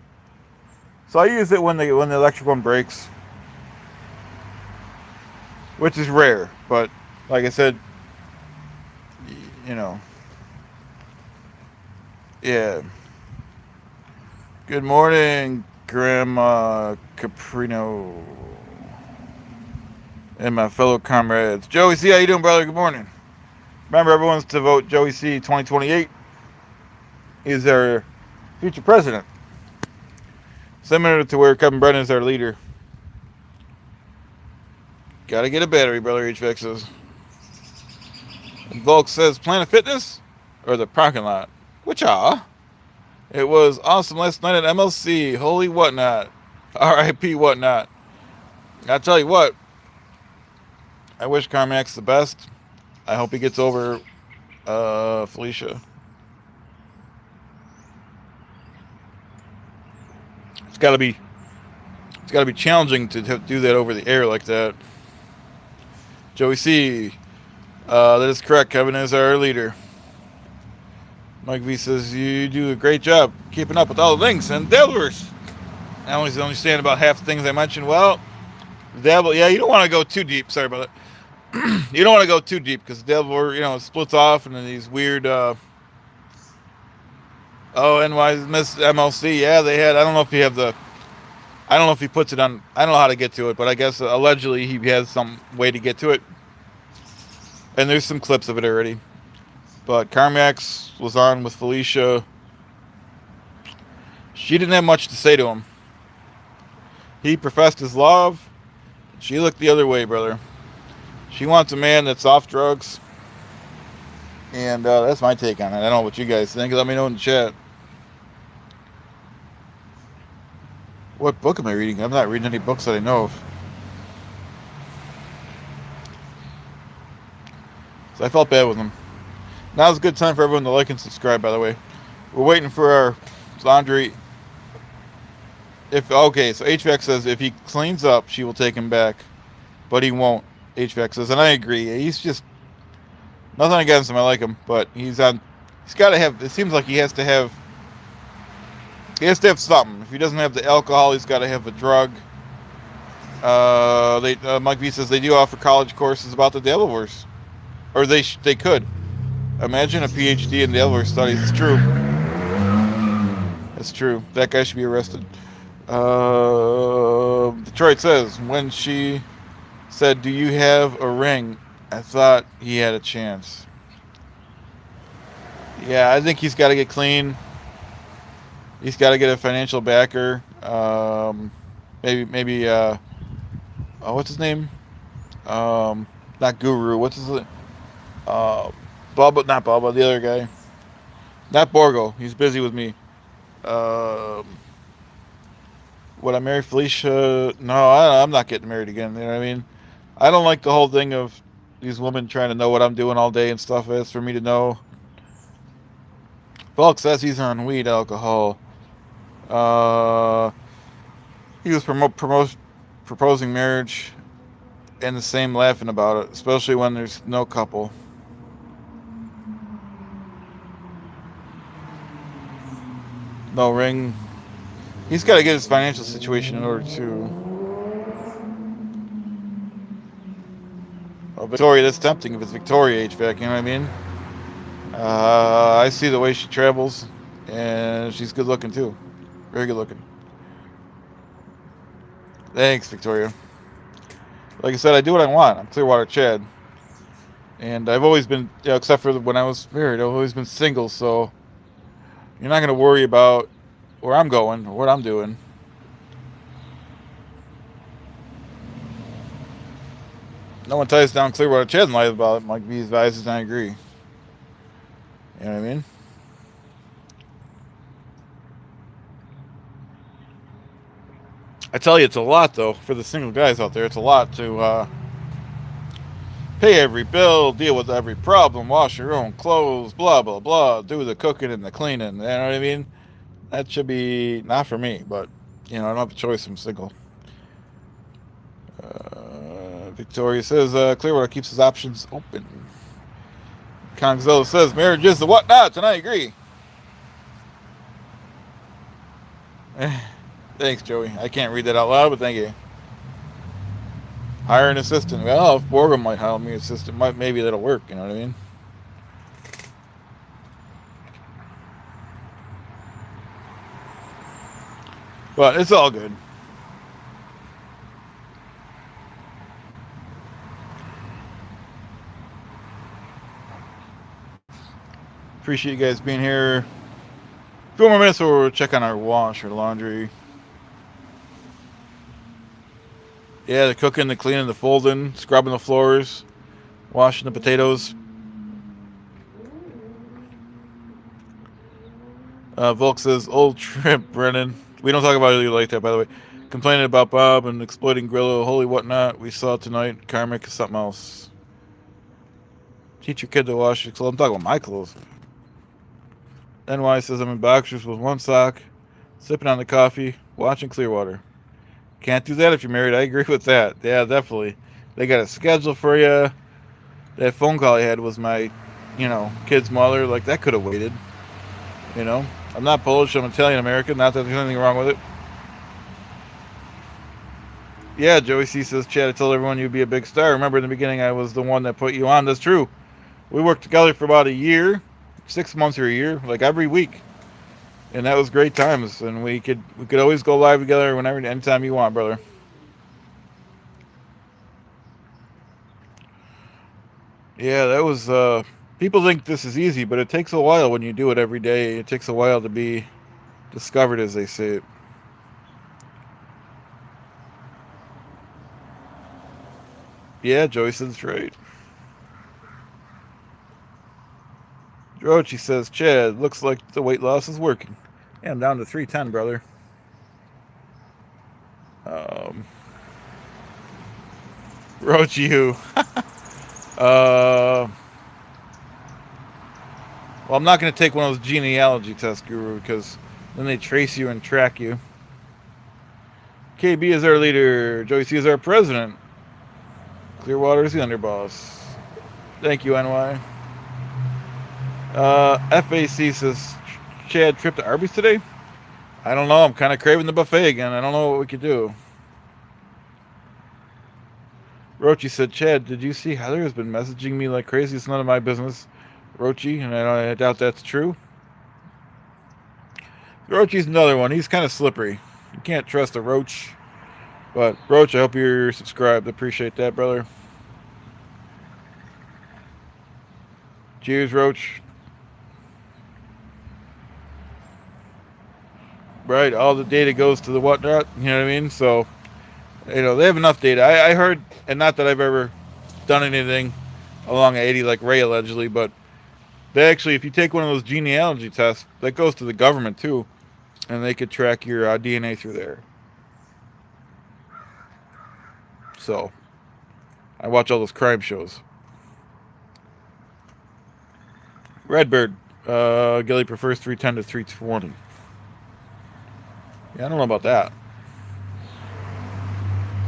So I use it when the electric one breaks, which is rare. But like I said, you know, yeah. Good morning, Grandma Caprino, and my fellow comrades. Joey C, how you doing, brother? Good morning. Remember, everyone's to vote Joey C. 2028. He's our future president. Similar to where Kevin Brennan is our leader. Gotta get a battery, brother. HVAC says. And Volk says, Planet Fitness or the parking lot? Which are? It was awesome last night at MLC. Holy whatnot. R.I.P. whatnot. I tell you what. I wish Carmack's the best. I hope he gets over Felicia. it's got to be challenging to do that over the air like that. Joey C. That is correct. Kevin is our leader. Mike V says you do a great job keeping up with all the links and Devilverse. I only understand about half the things I mentioned. Well, Devil, yeah, you don't want to go too deep. Sorry about that. You don't want to go too deep because Devil, splits off into these weird. NY Miss MLC. Yeah, they had. I don't know if you have the. I don't know if he puts it on. I don't know how to get to it, but I guess allegedly he has some way to get to it. And there's some clips of it already. But Carmax was on with Felicia. She didn't have much to say to him. He professed his love. She looked the other way, brother. She wants a man that's off drugs. And that's my take on it. I don't know what you guys think. Let me know in the chat. What book am I reading? I'm not reading any books that I know of. So I felt bad with him. Now's a good time for everyone to like and subscribe, by the way. We're waiting for our laundry. So HVAC says if he cleans up, she will take him back. But he won't, HVAC says. And I agree. He's just... Nothing against him. I like him. But he's got to have... It seems like he has to have... He has to have something. If he doesn't have the alcohol, he's got to have a drug. Mike V says they do offer college courses about the Devilverse. Or they could. Imagine a PhD in Delaware studies. It's true. It's true. That guy should be arrested. Detroit says, when she said, "Do you have a ring?" I thought he had a chance. Yeah, I think he's got to get clean. He's got to get a financial backer. Maybe. What's his name? Not Guru. What's his name? Bubba, not Bubba, the other guy. Not Borgo. He's busy with me. Would I marry Felicia? No, I'm not getting married again. You know what I mean? I don't like the whole thing of these women trying to know what I'm doing all day and stuff. It's for me to know. Falk says he's on weed alcohol. He was proposing marriage and the same laughing about it, especially when there's no couple. No ring. He's got to get his financial situation in order to... Oh, Victoria, that's tempting if it's Victoria HVAC, you know what I mean? I see the way she travels, and she's good looking too. Very good looking. Thanks, Victoria. Like I said, I do what I want. I'm Clearwater Chad. And I've always been, except for when I was married, I've always been single, so... You're not going to worry about where I'm going or what I'm doing. No one ties down Clearwater Chad and lies about it. Mike V advises, and I agree. You know what I mean? I tell you, it's a lot, though, for the single guys out there. It's a lot to pay every bill, deal with every problem, wash your own clothes, blah, blah, blah, do the cooking and the cleaning. You know what I mean? That should be not for me, but, I don't have a choice. I'm single. Victoria says Clearwater keeps his options open. Kongzilla says marriage is the whatnots, and I agree. Thanks, Joey. I can't read that out loud, but thank you. Hire an assistant. Well, if Borgo might hire me an assistant, maybe that'll work, you know what I mean? But it's all good. Appreciate you guys being here. A few more minutes, we'll check on our wash or laundry. Yeah, the cooking, the cleaning, the folding, scrubbing the floors, washing the potatoes. Volk says, old trip, Brennan. We don't talk about it like that, by the way. Complaining about Bob and exploiting Grillo, holy whatnot. We saw tonight. Karmic is something else. Teach your kid to wash his clothes. I'm talking about my clothes. NY says I'm in boxers with one sock, sipping on the coffee. Watching Clearwater. Can't do that if you're married. I agree with that. Yeah, definitely. They got a schedule for you. That phone call I had was my, kid's mother. Like, that could have waited. You know? I'm not Polish. I'm Italian American. Not that there's anything wrong with it. Yeah, Joey C says, Chad, I told everyone you'd be a big star. Remember in the beginning I was the one that put you on. That's true. We worked together for about a year, 6 months or a year, like every week. And that was great times. And we could always go live together whenever, anytime you want, brother. Yeah, that was people think this is easy, but it takes a while when you do it every day. It takes a while to be discovered, as they say it. Yeah, Joey says right. Rochi says, Chad, looks like the weight loss is working. Yeah, I'm down to 310, brother. Rochi who? Well, I'm not going to take one of those genealogy tests, Guru, because then they trace you and track you. KB is our leader. Joey C is our president. Clearwater is the underboss. Thank you, NY. FAC says, Chad, trip to Arby's today? I don't know. I'm kind of craving the buffet again. I don't know what we could do. Rochi said, Chad, did you see Heather has been messaging me like crazy? It's none of my business. Rochi, and I doubt that's true. Rochi's another one. He's kind of slippery. You can't trust a roach. But, Roach, I hope you're subscribed. Appreciate that, brother. Cheers, Roach. Right, all the data goes to the whatnot. You know what I mean? So, they have enough data. I heard, and not that I've ever done anything along 80 like Ray allegedly, but they actually, if you take one of those genealogy tests, that goes to the government too, and they could track your DNA through there. So, I watch all those crime shows. Redbird, Gilly prefers 310 to 320. Yeah, I don't know about that.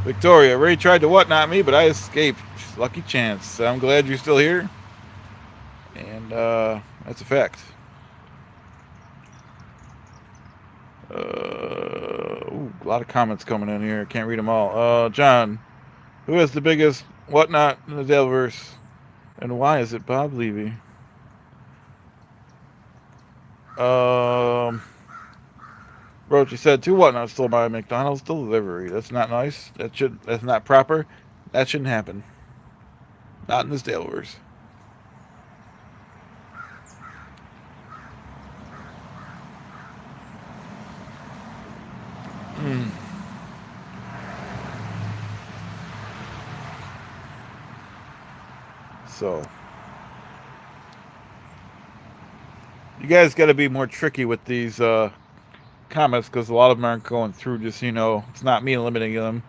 Victoria, Ray tried to whatnot me, but I escaped. Lucky chance. I'm glad you're still here. And that's a fact. A lot of comments coming in here. Can't read them all. John, who has the biggest whatnot in the Daleverse? And why is it Bob Levy? Roach, said 2 whatnots stole by McDonald's delivery. That's not nice. That's not proper. That shouldn't happen. Not in this Daleverse. So, you guys got to be more tricky with these comments because a lot of them aren't going through. Just it's not me limiting them.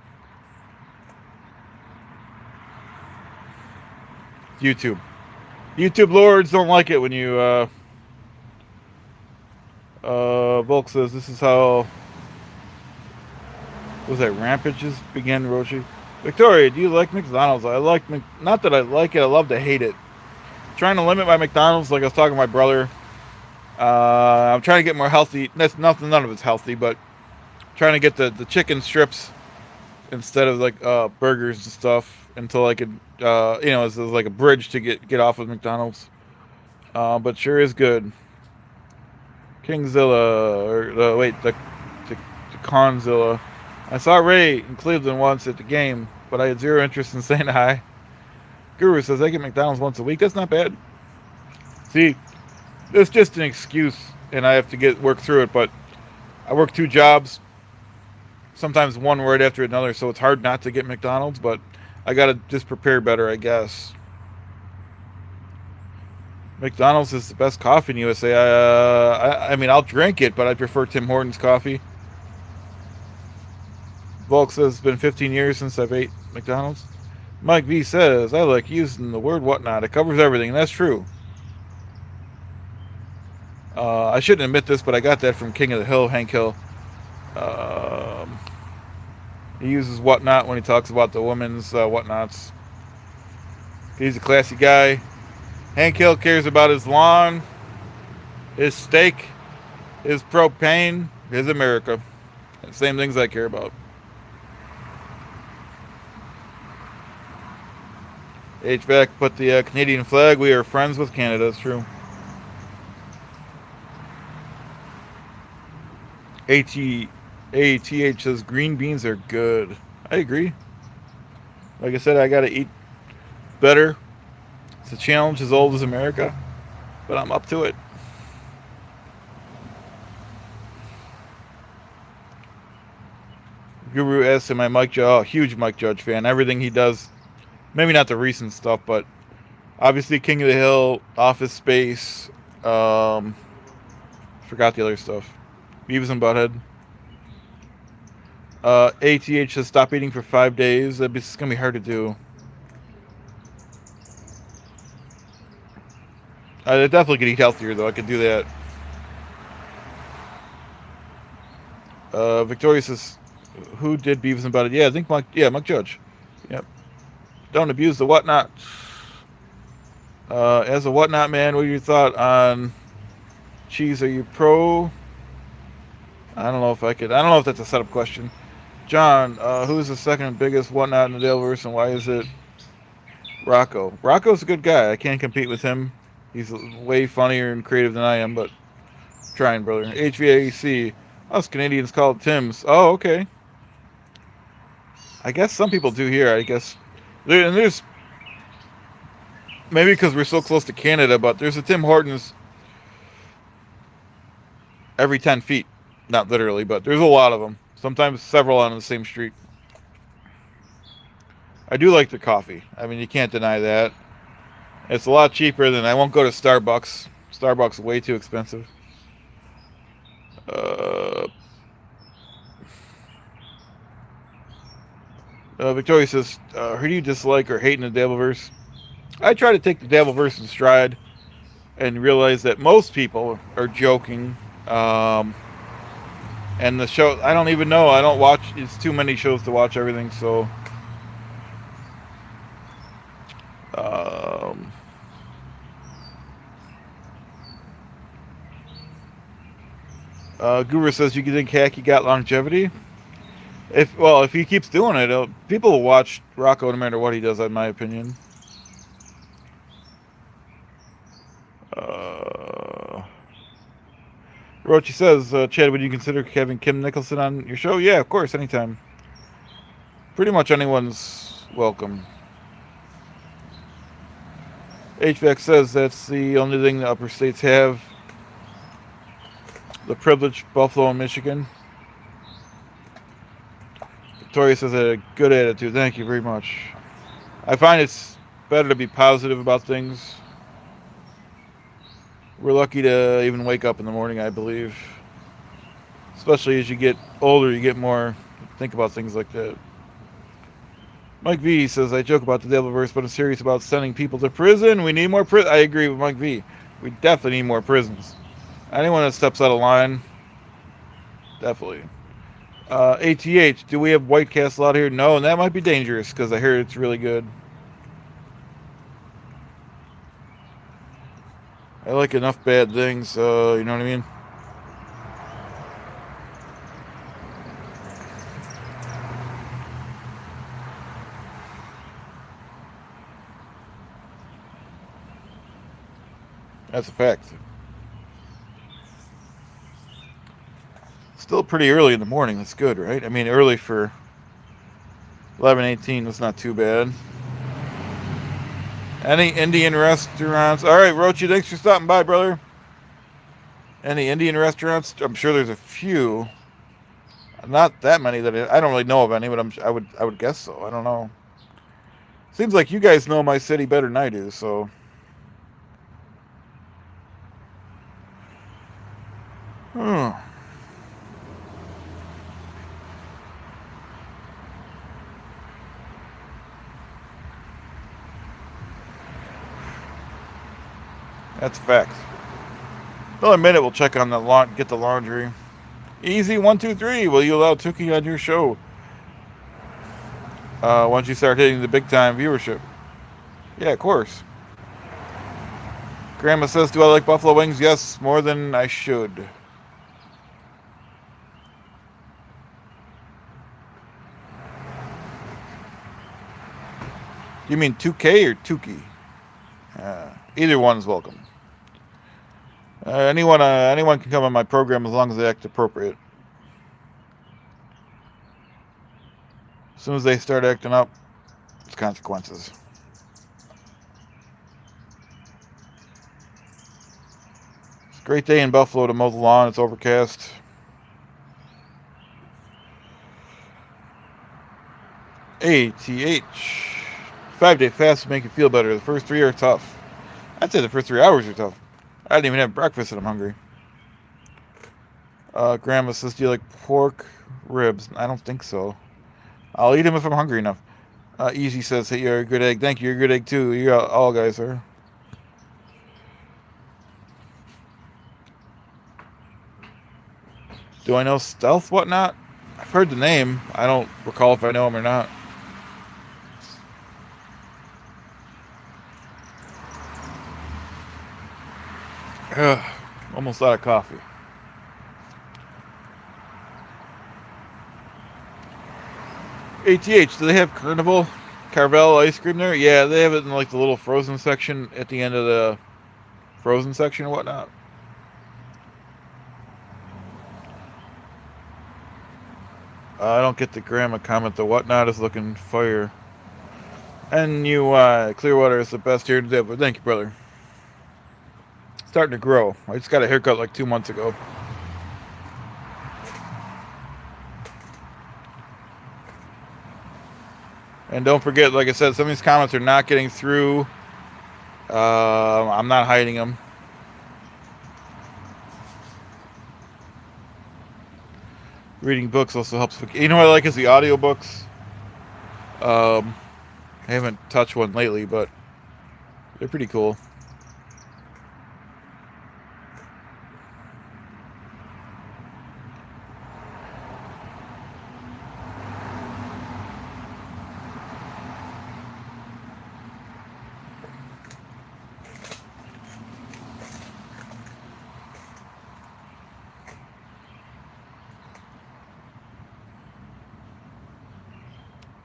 YouTube lords don't like it when you Volk says this is how rampages begin. Roshi, Victoria, do you like McDonald's? I like not that I like it, I love to hate it. Trying to limit my McDonald's, like I was talking to my brother. I'm trying to get more healthy. That's nothing, none of it's healthy, but trying to get the chicken strips instead of like burgers and stuff until I could as like a bridge to get off of McDonald's. But sure is good. Kingzilla, or the Conzilla. I saw Ray in Cleveland once at the game, but I had zero interest in saying hi. Guru says I get McDonald's once a week. That's not bad. See, it's just an excuse, and I have to work through it. But I work 2 jobs, sometimes one right after another, so it's hard not to get McDonald's. But I gotta just prepare better, I guess. McDonald's is the best coffee in USA. I mean, I'll drink it, but I prefer Tim Hortons coffee. Volk says it's been 15 years since I've ate McDonald's. Mike V says, I like using the word whatnot. It covers everything, and that's true. I shouldn't admit this, but I got that from King of the Hill, Hank Hill. Um, he uses whatnot when he talks about the women's whatnots. He's a classy guy. Hank Hill cares about his lawn, his steak, his propane, his America. Same things I care about. HVAC put the Canadian flag. We are friends with Canada. It's true. ATH says green beans are good. I agree. Like I said, I got to eat better. It's a challenge as old as America, but I'm up to it. Guru S. and my Mike Judge, huge Mike Judge fan. Everything he does, maybe not the recent stuff, but obviously King of the Hill, Office Space. Forgot the other stuff. Beavis and Butthead. ATH says stop eating for 5 days. It's gonna be hard to do. I definitely could eat healthier though. I could do that. Victoria says, who did Beavis and Butthead? Yeah, I think Mike Judge. Yep. Don't abuse the whatnot. As a whatnot man, what are your thought on cheese? Are you pro? I don't know if that's a setup question. John, who's the second biggest whatnot in the Daleverse, and why is it Rocco? Rocco's a good guy. I can't compete with him. He's way funnier and creative than I am, but trying, brother. HVAC. Us Canadians call it Tim's. Oh, okay. I guess some people do here. I guess there's maybe because we're so close to Canada, but there's a Tim Hortons every 10 feet. Not literally, but there's a lot of them. Sometimes several on the same street. I do like the coffee. I mean, you can't deny that. It's a lot cheaper than I won't go to Starbucks. Starbucks is way too expensive. Victoria says, who do you dislike or hate in the Dableverse? I try to take the Dableverse in stride and realize that most people are joking. And the show, I don't even know. I don't watch. It's too many shows to watch everything. So, Guru says, you think Hacky got longevity? If he keeps doing it, people will watch Rocco no matter what he does, in my opinion. Rochi says, Chad, would you consider having Kim Nicholson on your show? Yeah, of course, anytime. Pretty much anyone's welcome. HVAC says that's the only thing the upper states have. The privileged Buffalo and Michigan. Victoria says a good attitude. Thank you very much. I find it's better to be positive about things. We're lucky to even wake up in the morning, I believe. Especially as you get older, you get more think about things like that. Mike V says, I joke about the Devilverse, but I'm serious about sending people to prison. We need more prison. I agree with Mike V. We definitely need more prisons. Anyone that steps out of line, definitely. ATH, do we have White Castle out here? No, and that might be dangerous because I hear it's really good. I like enough bad things, you know what I mean? That's a fact. Still pretty early in the morning. That's good, right? I mean, early for 11:18. That's not too bad. Any Indian restaurants? All right, Rochi, thanks for stopping by, brother. Any Indian restaurants? I'm sure there's a few. Not that many that I don't really know of any, but I would guess so. I don't know. Seems like you guys know my city better than I do, so. That's a fact. Another minute, we'll check on the get the laundry. Easy 123. Will you allow Tookie on your show? Once you start hitting the big time viewership. Yeah, of course. Grandma says, do I like buffalo wings? Yes, more than I should. You mean 2K or Tookie? Either one's welcome. Anyone can come on my program as long as they act appropriate. As soon as they start acting up, it's consequences. It's a great day in Buffalo to mow the lawn. It's overcast. ATH. 5-day fast to make you feel better. The first 3 are tough. I'd say the first 3 hours are tough. I didn't even have breakfast and I'm hungry. Grandma says, do you like pork ribs? I don't think so. I'll eat them if I'm hungry enough. Easy says, hey, you're a good egg. Thank you, you're a good egg too. You all guys are. Do I know Stealth Whatnot? I've heard the name. I don't recall if I know him or not. Almost out of coffee. ATH, do they have Carvel ice cream there? Yeah, they have it in like the little frozen section at the end of the frozen section or whatnot. I don't get the grandma comment. The whatnot is looking fire. And you, Clearwater is the best here today, but thank you, brother. Starting to grow. I just got a haircut like 2 months ago. And don't forget, like I said, some of these comments are not getting through. I'm not hiding them. Reading books also helps. You know what I like is the audiobooks. I haven't touched one lately, but they're pretty cool.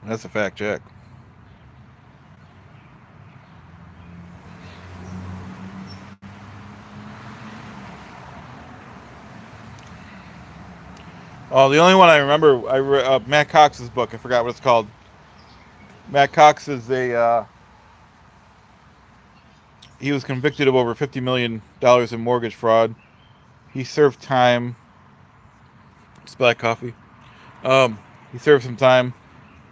That's a fact check. Oh, the only one I remember, I read Matt Cox's book. I forgot what it's called. Matt Cox is he was convicted of over $50 million in mortgage fraud. He served time. It's black coffee. He served some time,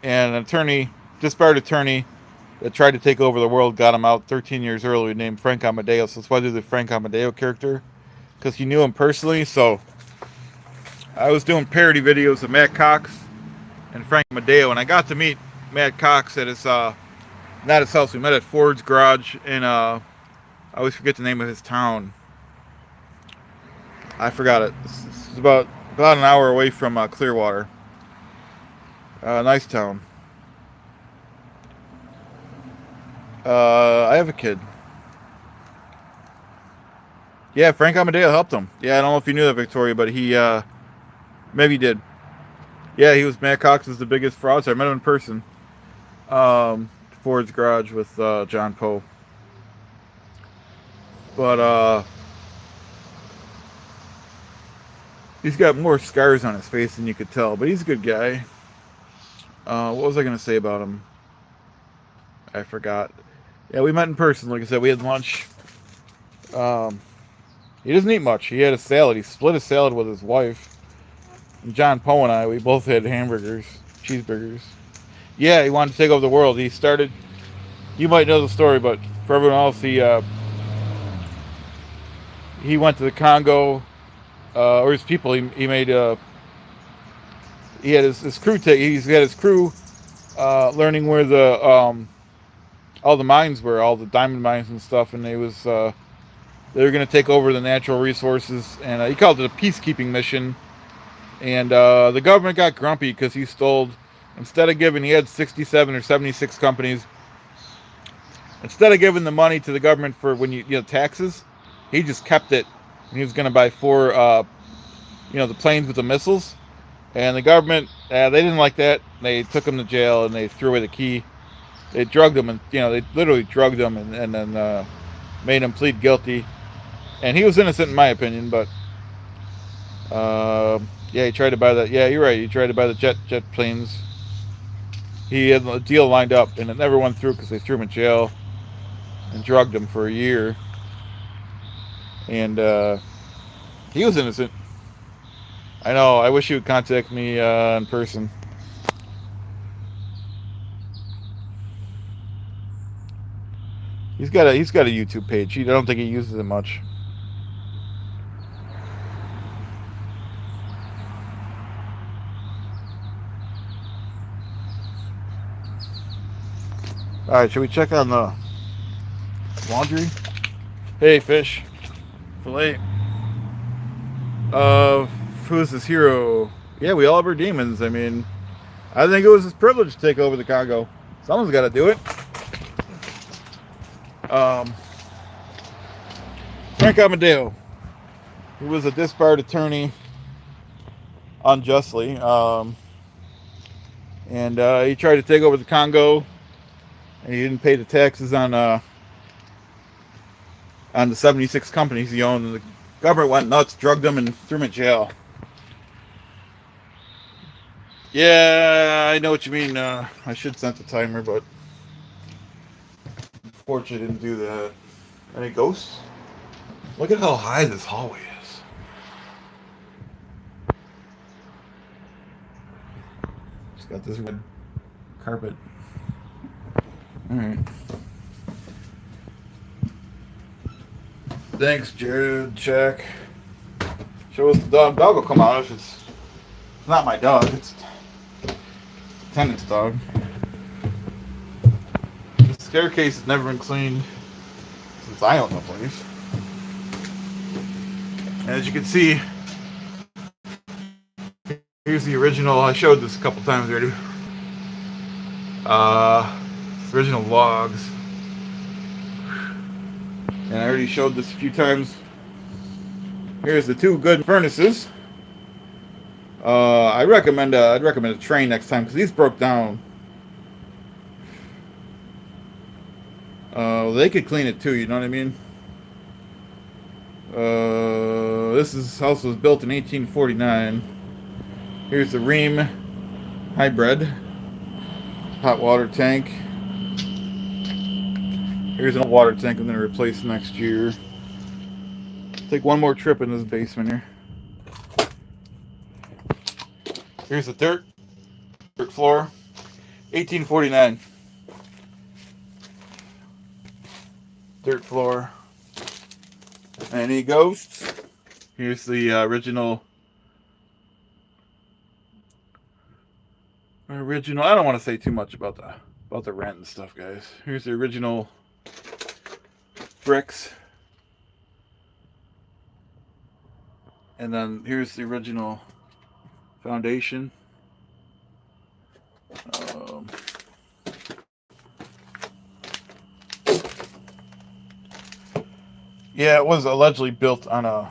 and an disbarred attorney that tried to take over the world got him out 13 years early, named Frank Amadeus. That's why I do the Frank Amadeo character, because he knew him personally. So I was doing parody videos of Matt Cox and Frank Amadeo, and I got to meet Matt Cox at his not his house. We met at Ford's garage in I always forget the name of his town. I forgot it. It's about an hour away from Clearwater. Nice town. I have a kid. Yeah, Frank Amadeo helped him. Yeah, I don't know if you knew that, Victoria, but he maybe did. Yeah, he was Matt Cox is the biggest fraudster. I met him in person. Ford's garage with John Poe. But he's got more scars on his face than you could tell, but he's a good guy. What was I going to say about him? I forgot. Yeah, we met in person. Like I said, we had lunch. He doesn't eat much. He had a salad. He split a salad with his wife. And John Poe and I, we both had cheeseburgers. Yeah, he wanted to take over the world. He started, you might know the story, but for everyone else, he went to the Congo, or his people, he made, he had his crew he's got his crew learning where the, all the mines were, all the diamond mines and stuff, and they were going to take over the natural resources, and he called it a peacekeeping mission, And the government got grumpy because he stole, he had 67 or 76 companies. Instead of giving the money to the government for when taxes, he just kept it. And he was going to buy 4, the planes with the missiles. And the government, they didn't like that. They took him to jail and they threw away the key. They drugged him, and they literally drugged him and then made him plead guilty. And he was innocent in my opinion, but yeah, he tried to buy that. Yeah, you're right. He tried to buy the jet planes. He had a deal lined up, and it never went through because they threw him in jail and drugged him for a year. And he was innocent. I know. I wish he would contact me in person. He's got a YouTube page. I don't think he uses it much. All right, should we check on the laundry? Hey, fish. Filet. Who's this hero? Yeah, we all have our demons. I mean, I think it was his privilege to take over the cargo. Someone's got to do it. Frank Amadeo, who was a disbarred attorney unjustly, and he tried to take over the Congo, and he didn't pay the taxes on the 76 companies he owned, and the government went nuts, drugged him, and threw him in jail. Yeah, I know what you mean. I should set the timer, but unfortunately I didn't do that. Any ghosts? Look at how high this hallway is. It's got this red carpet. Alright. Thanks, Jared, Jack. Show us the dog. Dog will come out if it's not my dog. It's tenant's dog. The staircase has never been cleaned since I own the place. And as you can see, here's the original. I showed this a couple times already. Original logs. And I already showed this a few times. Here's the 2 good furnaces. I'd recommend a train next time because these broke down. They could clean it too. You know what I mean? This house was built in 1849. Here's the Ream hybrid hot water tank. Here's an old water tank I'm going to replace next year. Take one more trip in this basement here. Here's the dirt floor, 1849. Dirt floor. Any ghosts? Here's the original. I don't want to say too much about the rent and stuff, guys. Here's the original bricks. And then here's the original foundation. Yeah, it was allegedly built on a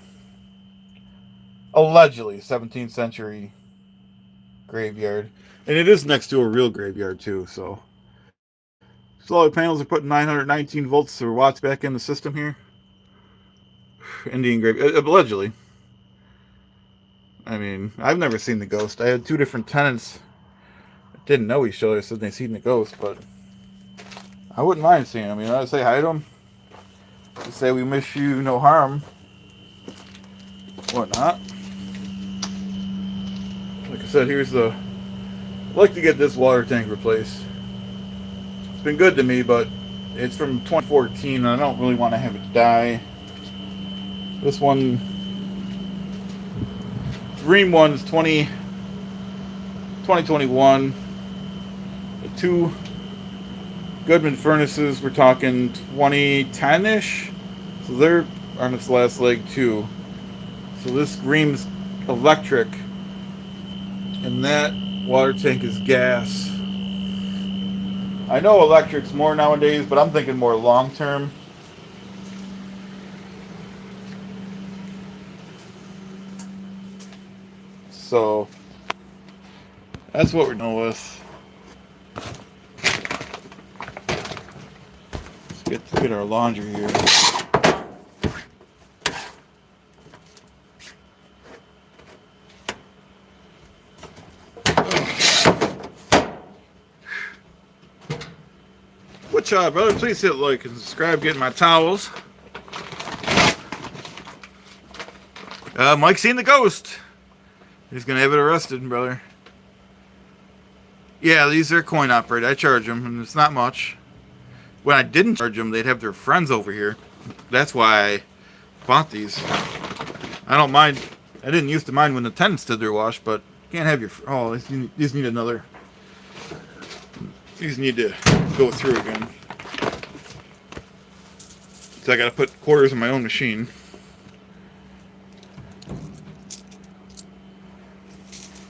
17th century graveyard. And it is next to a real graveyard too, so solar panels are putting 919 volts or watts back in the system here. Indian grave, allegedly. I mean, I've never seen the ghost. I had 2 different tenants that didn't know each other, said they seen the ghost, but I wouldn't mind seeing him. I'd say hi to him. Just say we wish you no harm. Whatnot. Like I said, I'd like to get this water tank replaced. It's been good to me, but it's from 2014 and I don't really want to have it die. This one, Dream one's 2021. The 2 Goodman furnaces, we're talking 2010-ish. So they're on its last leg too. So this Dream's electric And that water tank is gas. I know electric's more nowadays, but I'm thinking more long term. So that's what we're dealing with. Let's get our laundry here. What's up, brother? Please hit like and subscribe. Getting my towels. Mike's seen the ghost. He's gonna have it arrested, brother. Yeah, these are coin operated. I charge them, and it's not much. When I didn't charge them, they'd have their friends over here. That's why I bought these. I don't mind. I didn't used to mind when the tenants did their wash, but you can't have your. Oh, these need another. These need to go through again. So I gotta put quarters in my own machine.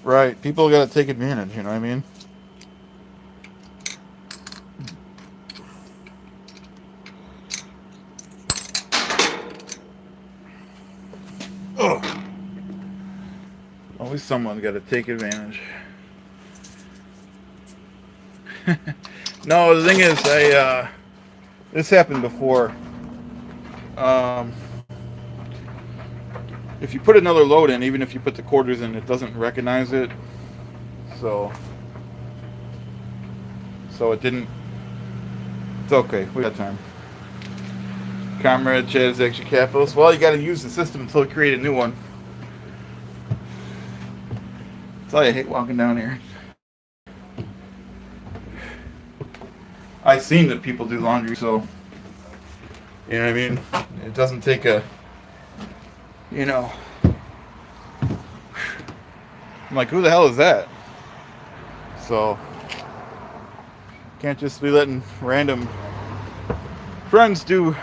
Right, people gotta take advantage, you know what I mean? Oh, always someone's gotta take advantage. No, the thing is, this happened before. If you put another load in, even if you put the quarters in, it doesn't recognize it. So it didn't. It's okay. We got time. Comrade Chad is actually capitalist. Well, you got to use the system until you create a new one. That's all I hate walking down here. I've seen that people do laundry, so you know what I mean. It doesn't take a. You know, I'm like, who the hell is that? So, can't just be letting random friends do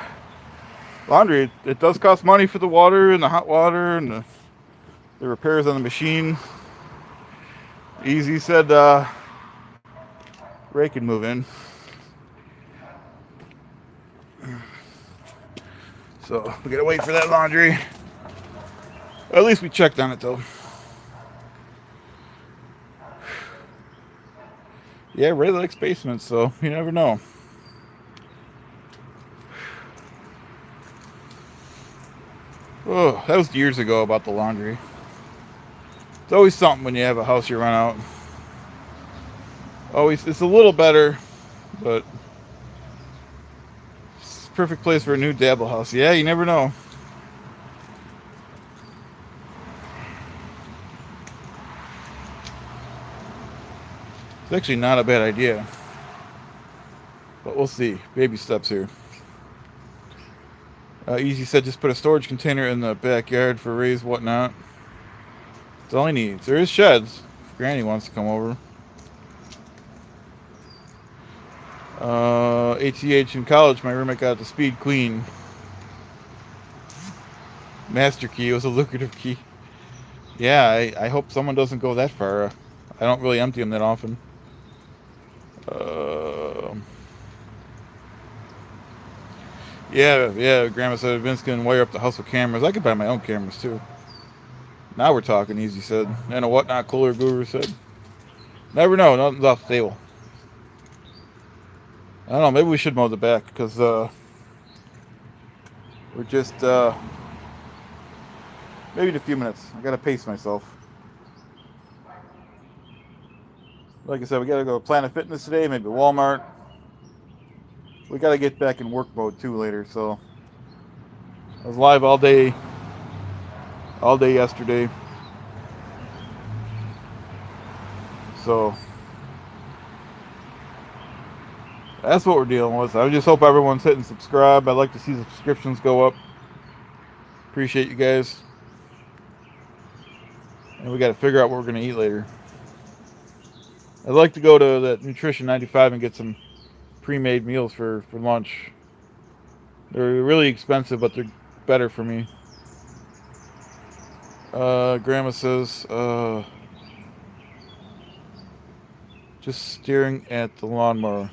laundry. It does cost money for the water and the hot water and the repairs on the machine. Easy said, Ray can move in. So, we gotta wait for that laundry. At least we checked on it, though. Yeah, Ray likes basements, so you never know. Oh, that was years ago about the laundry. It's always something when you have a house you run out. Always, it's a little better, but it's a perfect place for a new dabble house. Yeah, you never know. It's actually not a bad idea. But we'll see. Baby steps here. Easy said just put a storage container in the backyard for raised whatnot. That's all he needs. There is sheds if Granny wants to come over. ATH in college, my roommate got the Speed Queen. Master key. It was a lucrative key. Yeah, I hope someone doesn't go that far. I don't really empty them that often. Yeah, Grandma said Vince can wire up the house with cameras. I could buy my own cameras too. Now we're talking, Easy said. And a whatnot cooler guru said. Never know, nothing's off the table. I don't know, maybe we should mow the back because we're just maybe in a few minutes. I gotta pace myself. Like I said, we gotta go to Planet Fitness today, maybe Walmart. We gotta get back in work mode too later, so I was live all day yesterday. So that's what we're dealing with. I just hope everyone's hitting subscribe. I'd like to see the subscriptions go up. Appreciate you guys. And we got to figure out what we're going to eat later. I'd like to go to the Nutrition 95 and get some pre-made meals for lunch. They're really expensive, but they're better for me. Grandma says, just staring at the lawnmower.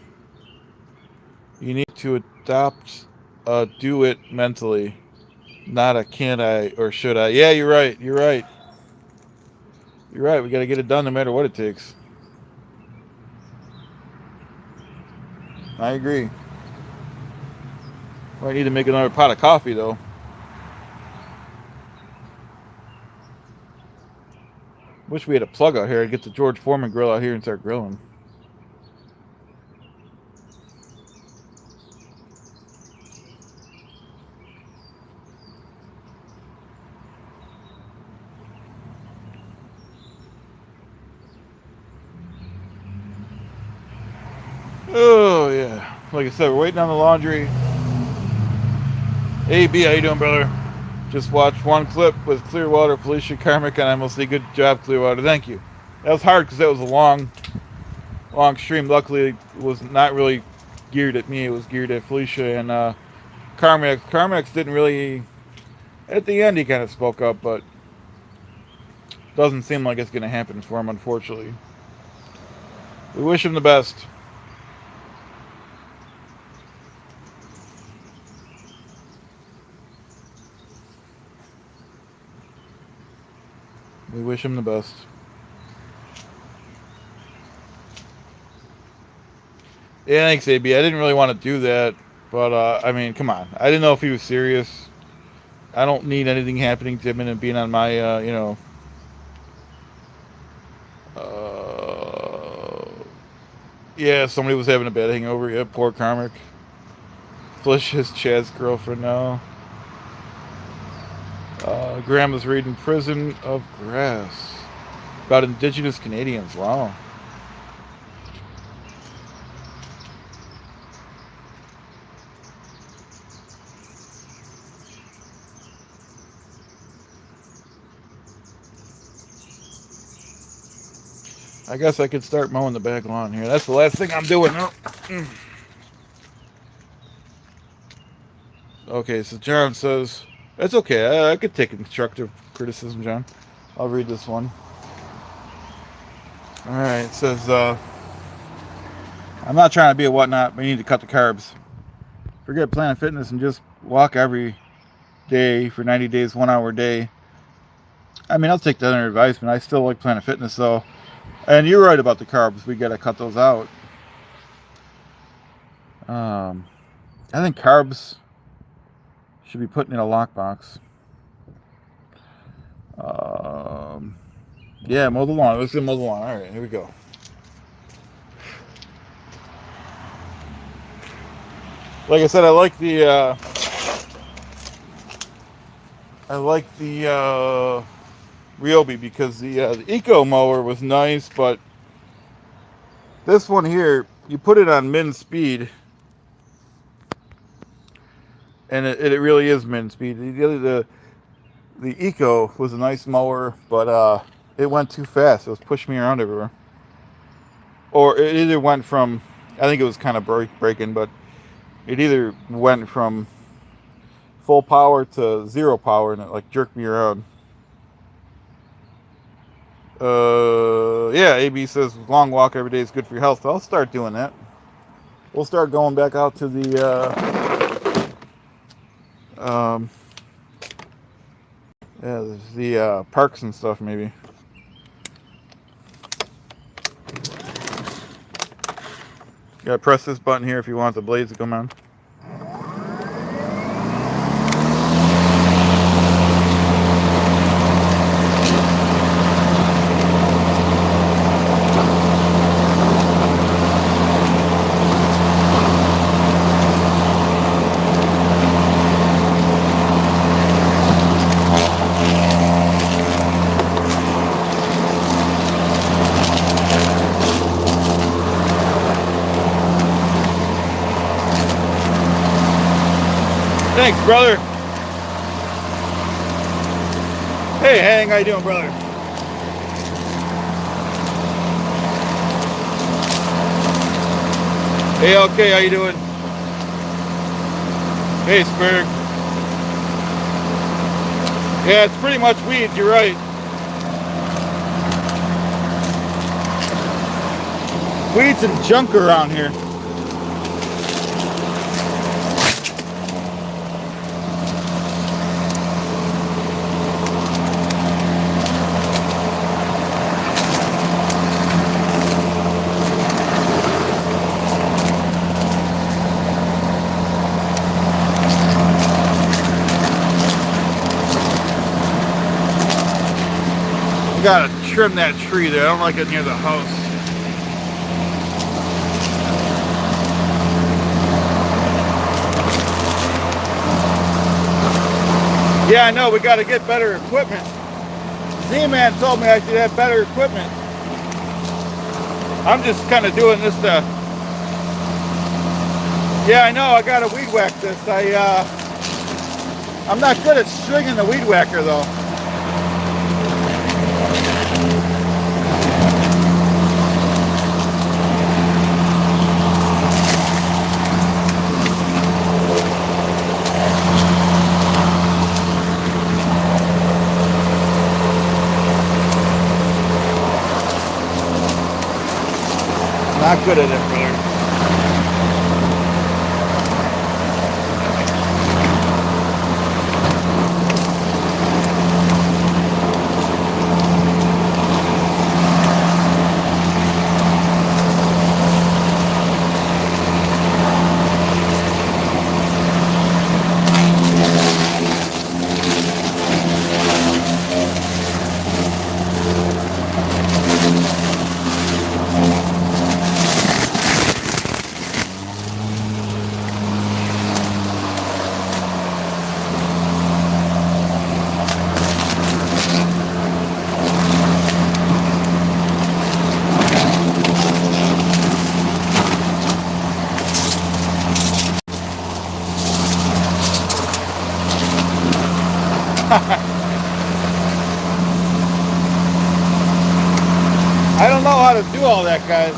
You need to adopt a do it mentally, not a can I or should I. Yeah, you're right. You're right. You're right. We got to get it done no matter what it takes. I agree. Might need to make another pot of coffee, though. Wish we had a plug out here. I'd get the George Foreman grill out here and start grilling. Oh, yeah. Like I said, we're waiting on the laundry. Hey, B, how you doing, brother? Just watched one clip with Clearwater, Felicia Carmick, and MLC. Good job, Clearwater. Thank you. That was hard because that was a long stream. Luckily, it was not really geared at me. It was geared at Felicia and Carmick. Carmick didn't really... At the end, he kind of spoke up, but doesn't seem like it's going to happen for him, unfortunately. We wish him the best. We wish him the best. Yeah, thanks, AB. I didn't really want to do that, but, I mean, come on. I didn't know if he was serious. I don't need anything happening to him and being on my, you know... yeah, somebody was having a bad hangover. Yeah, poor Carmick. Felicia's Chad's girlfriend now. Grandma's reading Prison of Grass. About Indigenous Canadians. Wow. I guess I could start mowing the back lawn here. That's the last thing I'm doing. Okay, so John says, that's okay. I could take constructive criticism, John. I'll read this one. Alright, it says, I'm not trying to be a whatnot, but you need to cut the carbs. Forget Planet Fitness and just walk every day for 90 days, 1 hour a day. I mean, I'll take that under advisement. I still like Planet Fitness, though. And you're right about the carbs. We got to cut those out. I think carbs should be put in a lockbox. Yeah, mow the lawn. Let's go mow the lawn. All right, here we go. Like I said, I like the Ryobi because the Eco mower was nice, but this one here, you put it on min speed, and it really is min speed. The Eco was a nice mower, but it went too fast. It was pushing me around everywhere. Or it either went from, I think it was kind of breaking, but it either went from full power to zero power, and it like jerked me around. Yeah, AB says long walk every day is good for your health. I'll start doing that. We'll start going back out to the parks and stuff, maybe. You gotta press this button here if you want the blades to come on. Thanks, brother. Hey, Hank, how you doing, brother? Hey, okay, how you doing? Hey, Spurg. Yeah, it's pretty much weeds, you're right. weeds and junk around here. Gotta trim that tree there. I don't like it near the house. Yeah, I know. We gotta get better equipment. Z-Man told me I should have better equipment. I'm just kind of doing this to... Yeah, I know. I gotta weed whack this. I'm not good at stringing the weed whacker though. Not good at it, brother. I don't know how to do all that, guys.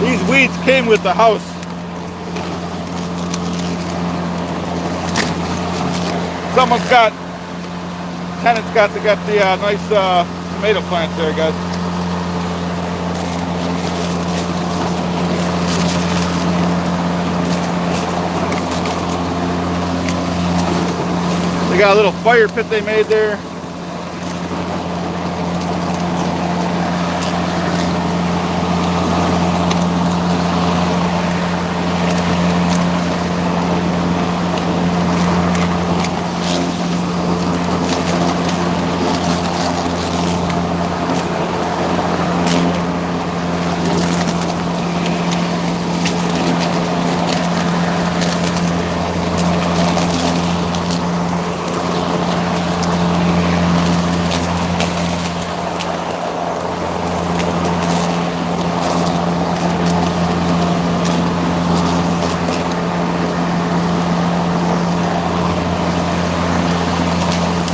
These weeds came with the house. Tenants got the nice tomato plants there, guys. They got a little fire pit they made there.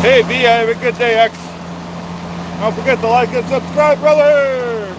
Hey B, have a good day, X. Don't forget to like and subscribe, brother!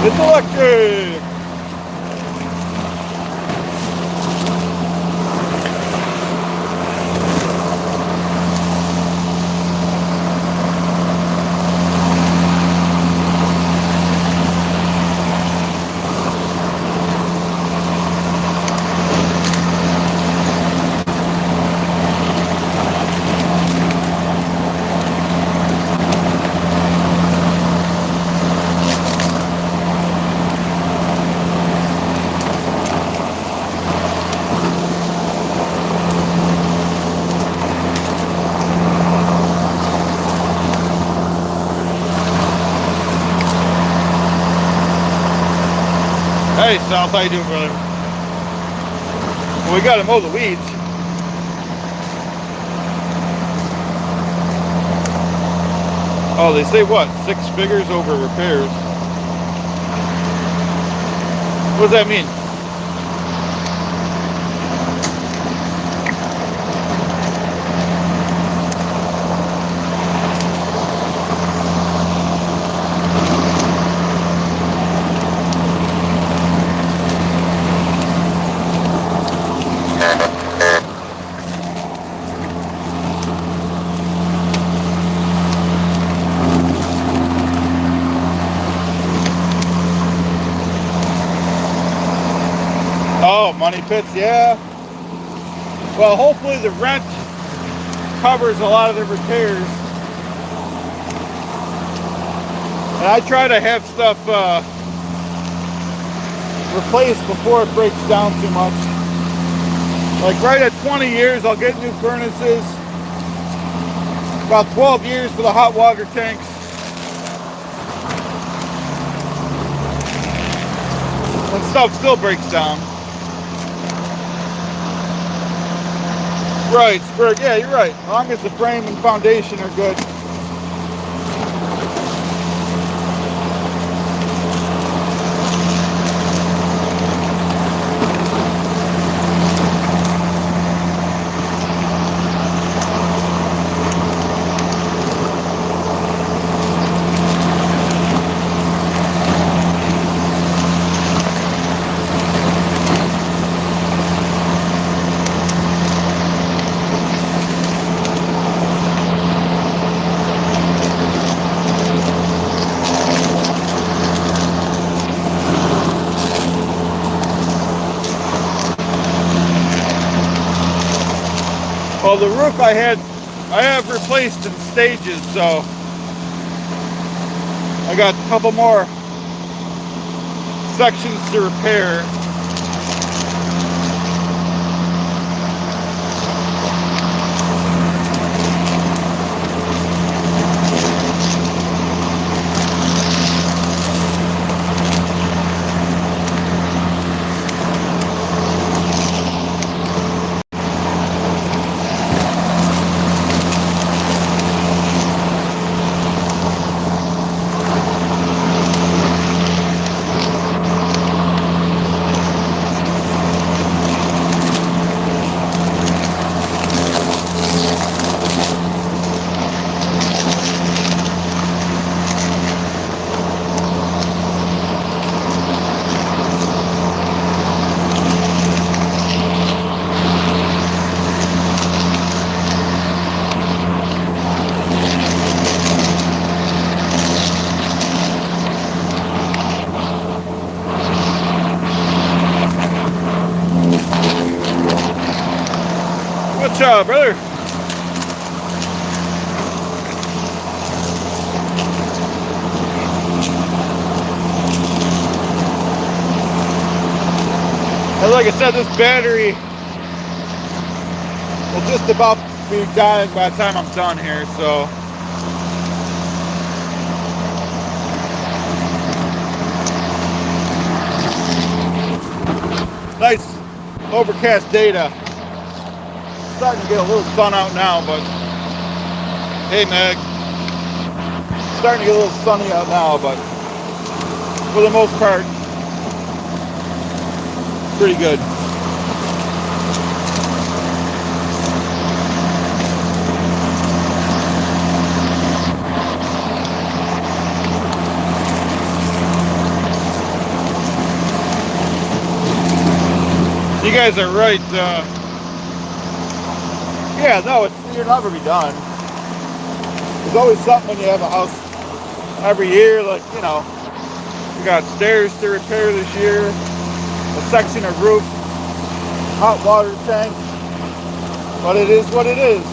It's electric! Hey, South, how you doing, brother? Well, we gotta mow the weeds. Oh, they say what? 6 figures over repairs. What does that mean? Oh, money pits, yeah. Well, hopefully the rent covers a lot of the repairs. And I try to have stuff replaced before it breaks down too much. Like right at 20 years, I'll get new furnaces. About 12 years for the hot water tanks. When stuff still breaks down. Right, Spurt, yeah, you're right. As long as the frame and foundation are good. Well, the roof I have replaced in stages, so I got a couple more sections to repair. Good job, brother. And like I said, this battery will just about be dying by the time I'm done here, so. Nice overcast data. Starting to get a little sun out now, but hey, Meg. Starting to get a little sunny out now, but for the most part, pretty good. You guys are right. Yeah, no, you'll never be done. There's always something when you have a house every year, like, you know, we got stairs to repair this year, a section of roof, hot water tank, but it is what it is.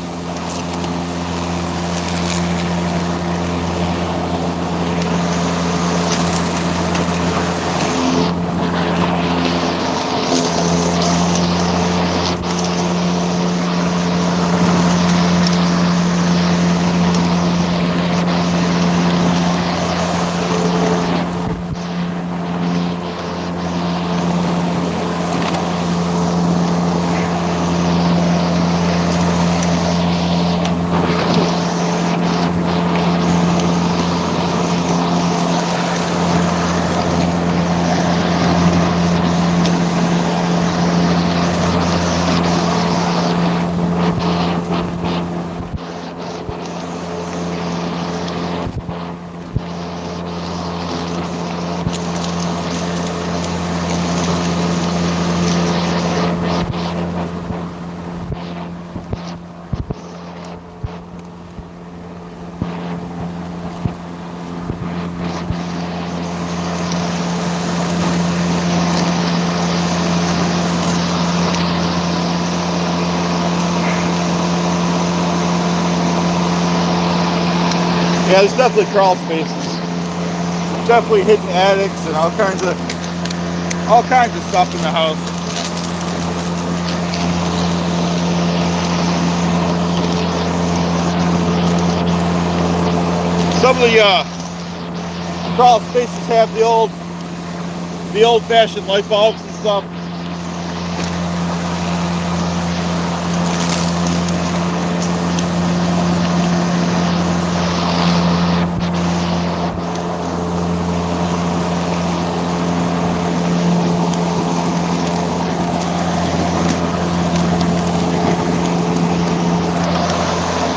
Yeah, there's definitely crawl spaces. Definitely hidden attics and all kinds of stuff in the house. Some of the crawl spaces have the old-fashioned light bulbs and stuff.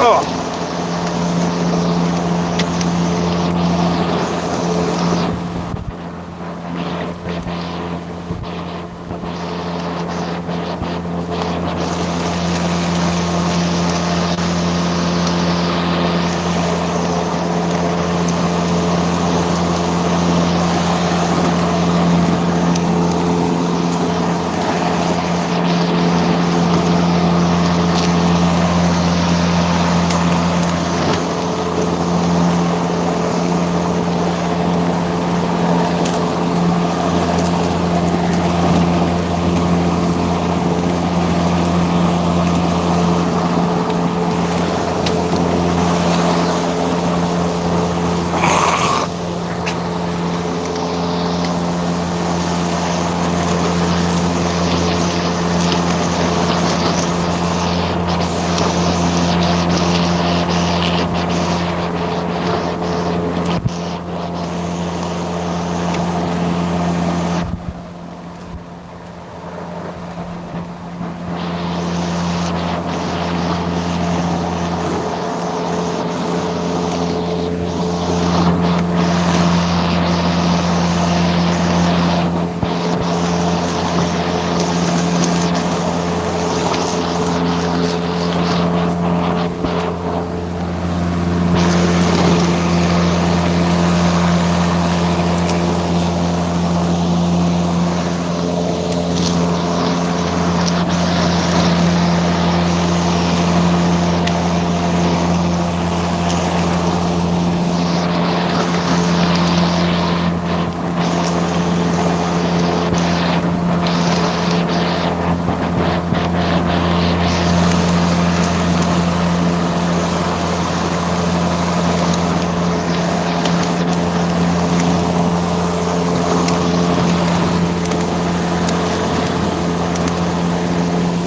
Oh.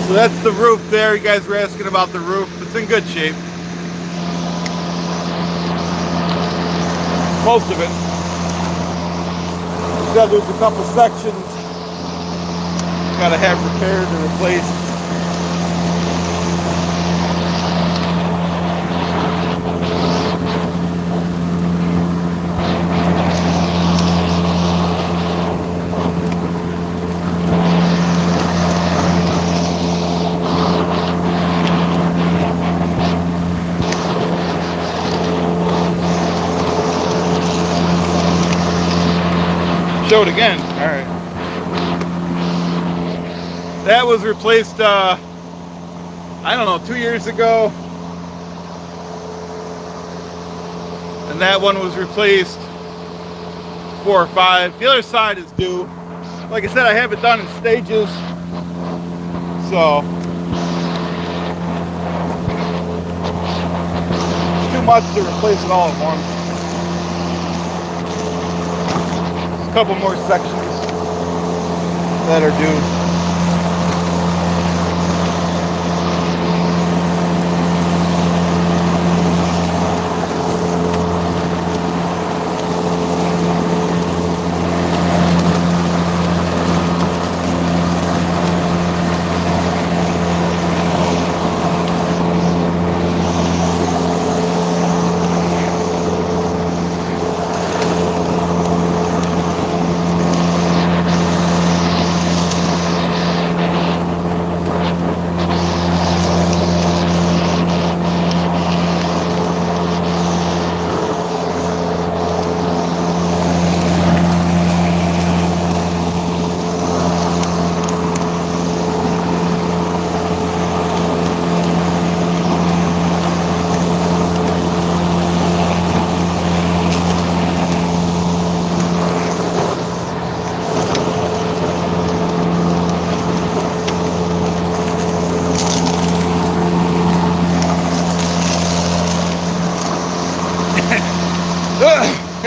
So that's the roof there. You guys were asking about the roof. It's in good shape. Most of it. Just there's a couple sections gotta have repaired or replaced. Show it again. All right. That was replaced, I don't know, 2 years ago. And that one was replaced 4 or 5. The other side is due. Like I said, I have it done in stages. So it's too much to replace it all at once. Couple more sections that are due.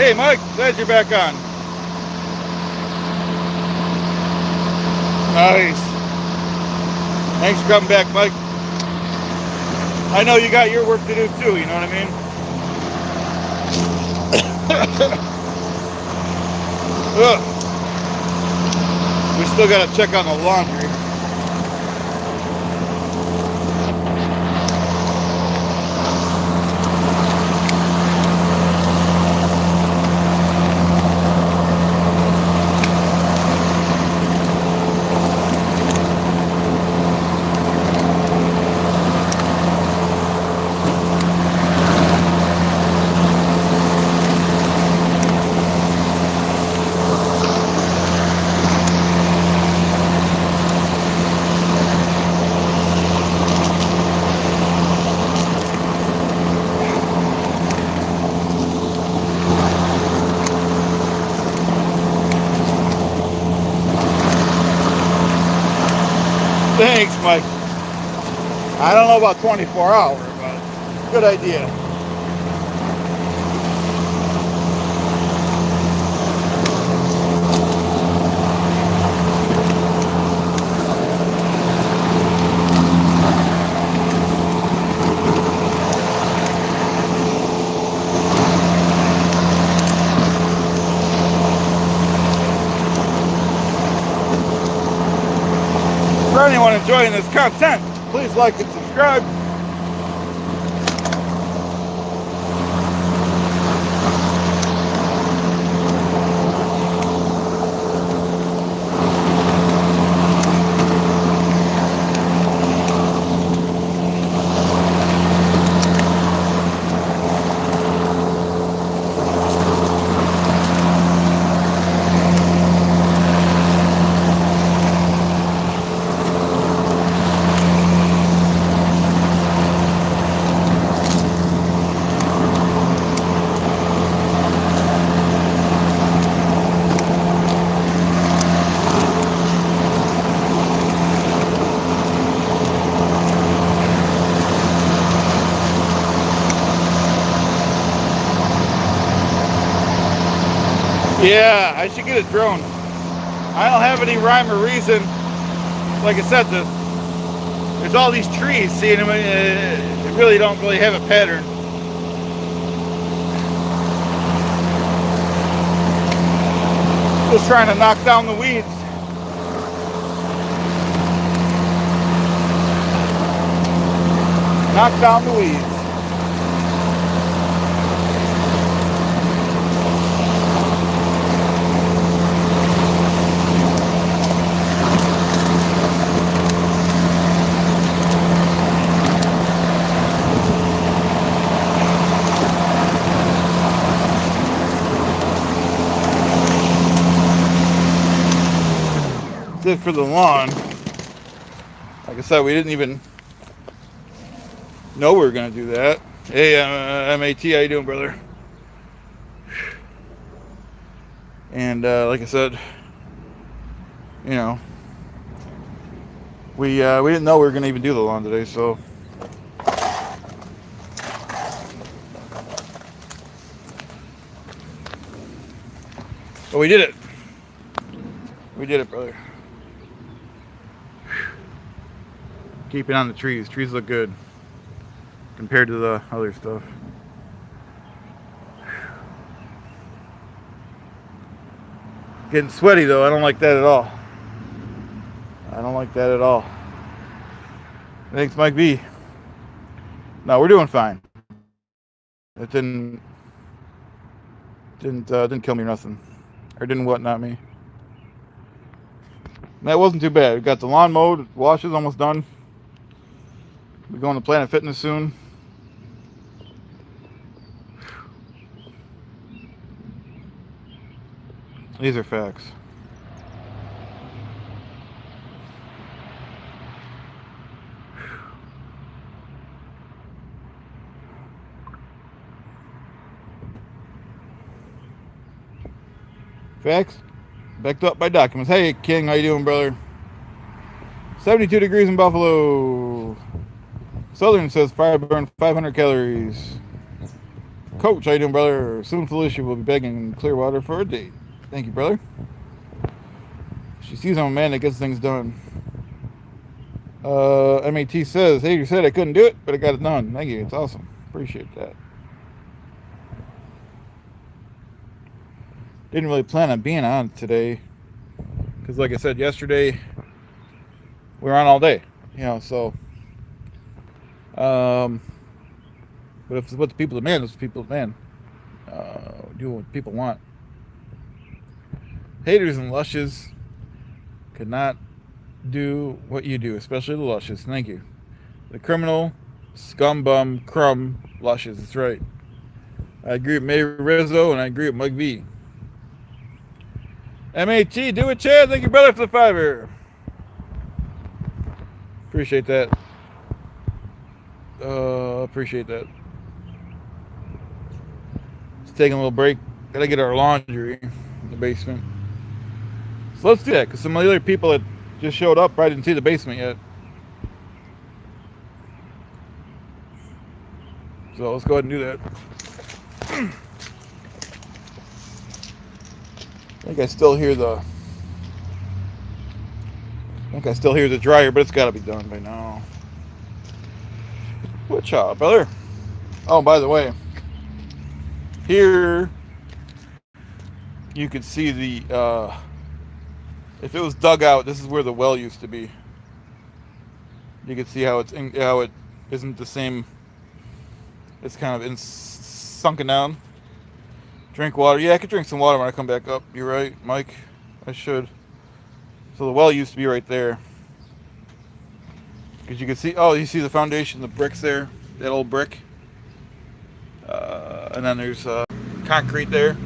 Hey, Mike, glad you're back on. Nice. Thanks for coming back, Mike. I know you got your work to do too, you know what I mean? We still got to check on the laundry. Thanks, Mike. I don't know about 24 hours, but good idea. For anyone enjoying this content, please like and subscribe. Yeah, I should get a drone. I don't have any rhyme or reason. Like I said, there's all these trees, see, and it really don't really have a pattern. Just trying to knock down the weeds. Knock down the weeds. That's it for the lawn. Like I said, we didn't even know we were going to do that. Hey, MAT, how you doing, brother? And like I said, you know, we didn't know we were going to even do the lawn today, so. But we did it. We did it, brother. Keeping on the trees. Trees look good compared to the other stuff. Getting sweaty though. I don't like that at all. I don't like that at all. Thanks, Mike V. No, we're doing fine. It didn't kill me or nothing. Or didn't what, not me. That wasn't too bad. We got the lawn mowed. Wash is almost done. We're going to Planet Fitness soon. These are facts. Facts backed up by documents. Hey, King, how you doing, brother? 72 degrees in Buffalo. Southern says fire burn 500 calories. Coach, how you doing, brother? Soon Felicia will be begging Clearwater for a date. Thank you, brother. She sees I'm a man that gets things done. MAT says, hey, you said I couldn't do it, but I got it done. Thank you. It's awesome. Appreciate that. Didn't really plan on being on today because, like I said yesterday, we were on all day, so but if it's what the people demand, it's what the people demand. Do what people want. Haters and lushes could not do what you do, especially the lushes. Thank you. The criminal, scum bum, crumb, lushes. That's right. I agree with Mayor Rizzo and I agree with Mug V. MAT, do it, Chad. Thank you, brother, for the $5. Appreciate that. Appreciate that. Just taking a little break. Gotta get our laundry in the basement. So let's do that, because some of the other people that just showed up probably didn't see the basement yet. So let's go ahead and do that. I think I still hear the dryer, but it's got to be done by now. Good job, brother. Oh, by the way, here you could see the if it was dug out, this is where the well used to be. You can see how it isn't the same. It's kind of sunken down. Drink water. Yeah, I could drink some water when I come back up. You're right, Mike. I should. So the well used to be right there. Because you can see, you see the foundation, the bricks there, that old brick. And then there's concrete there.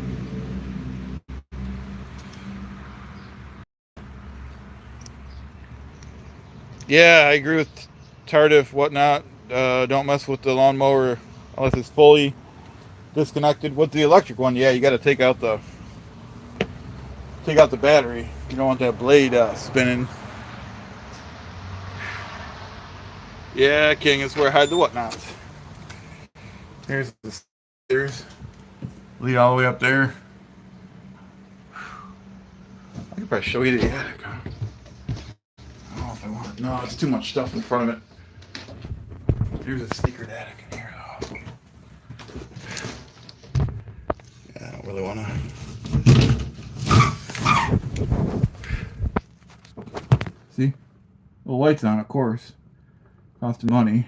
Yeah, I agree with Tardif, whatnot. Don't mess with the lawnmower unless it's fully disconnected. With the electric one, yeah, you got to take out the battery. You don't want that blade spinning. Yeah, King is where I hide the whatnots. Here's the stairs. Lead all the way up there. I could probably show you the attic. I don't know if I want to. No, it's too much stuff in front of it. There's a secret attic in here, though. Yeah, I don't really want to. See? The light's on, of course. Cost money.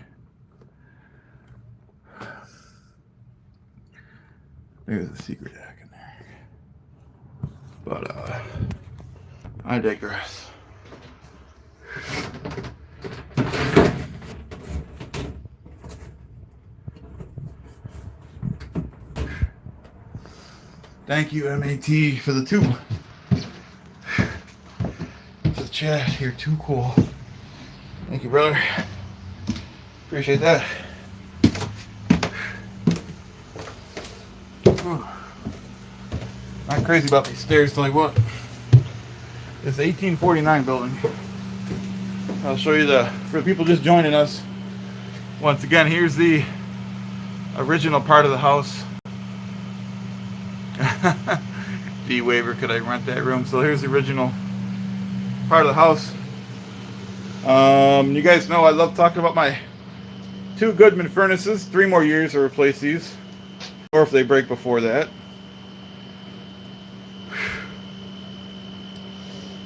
There's a secret attic in there. But, I digress. Thank you, MAT, for the tube. Says Chad, you're too cool. Thank you, brother. Appreciate that. Not crazy about these stairs, tell you what. It's 1849 building. I'll show you for the people just joining us. Once again, here's the original part of the house. D waiver, could I rent that room? So here's the original part of the house. You guys know I love talking about my 2 Goodman furnaces. 3 more years to replace these, or if they break before that.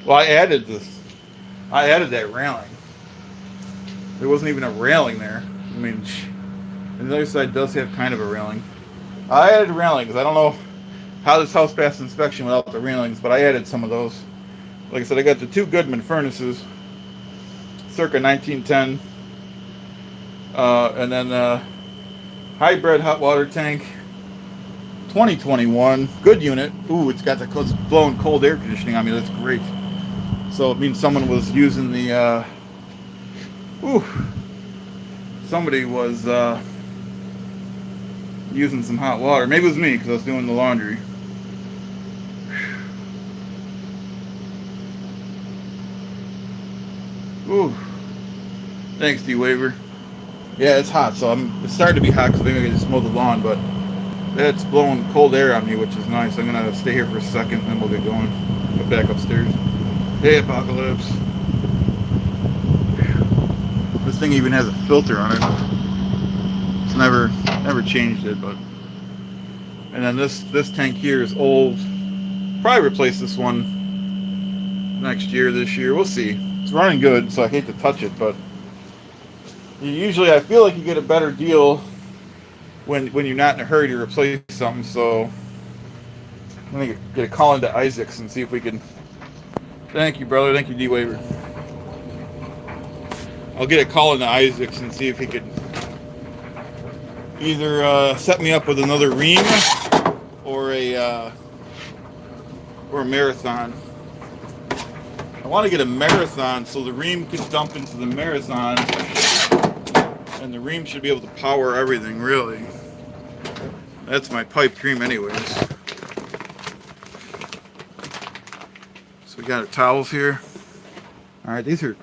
Well, I added that railing. There wasn't even a railing there. I mean, and the other side does have kind of a railing. I added railings. I don't know how this house passed inspection without the railings, but I added some of those. Like I said, I got the 2 Goodman furnaces, circa 1910, and then the hybrid hot water tank, 2021, good unit. Ooh, it's blowing cold air conditioning on me. That's great. So it means someone was using the, somebody was using some hot water. Maybe it was me because I was doing the laundry. Ooh. Thanks, D-Waver. Yeah, it's hot, so it's starting to be hot because maybe I can just mow the lawn, but It's blowing cold air on me, which is nice. I'm gonna stay here for a second, and then we'll get going. Go back upstairs. Hey, Apocalypse. This thing even has a filter on it. It's never changed it, but. And then this tank here is old. Probably replace this one next year, this year. We'll see. It's running good, so I hate to touch it, but usually I feel like you get a better deal when you're not in a hurry to replace something. So I'm gonna get a call into Isaacs and see if we can. Thank you, brother. Thank you, D Waver. I'll get a call into Isaacs and see if he could either set me up with another ream or a marathon. I want to get a marathon so the ream can dump into the marathon, and the ream should be able to power everything. Really, that's my pipe dream, anyways. So we got our towels here. All right, these are.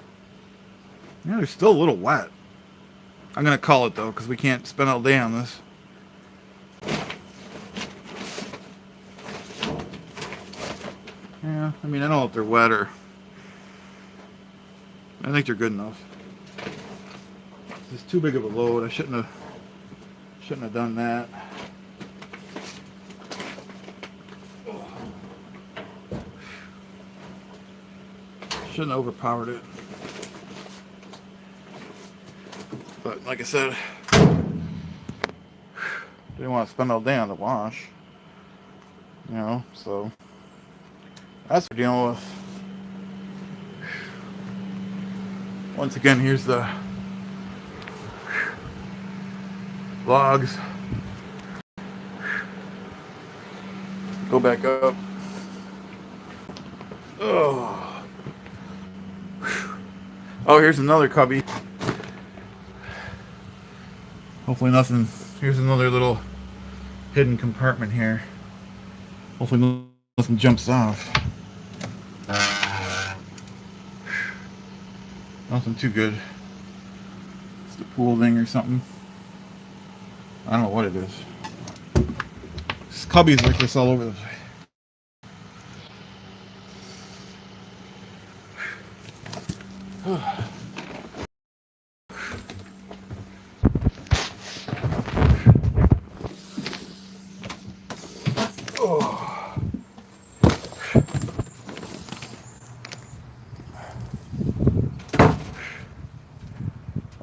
Yeah, they're still a little wet. I'm gonna call it though, because we can't spend all day on this. Yeah, I mean, I don't know if they're wet or. I think they're good enough. This is too big of a load. I shouldn't have done that. Shouldn't have overpowered it. But like I said, didn't want to spend all day on the wash. You know, so that's what we're dealing with. Once again, here's the logs. Go back up. Oh, here's another cubby. Hopefully nothing. Here's another little hidden compartment here. Hopefully nothing jumps off. Nothing too good. It's the pool thing or something. I don't know what it is. There's cubbies like this all over the place.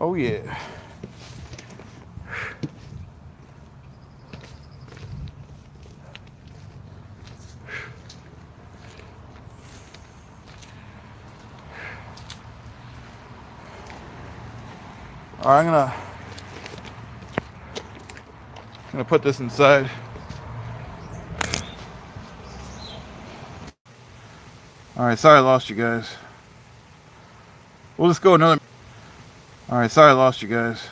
Oh yeah. All right, I'm gonna put this inside. All right, sorry I lost you guys. We'll just go another. All right, sorry I lost you guys.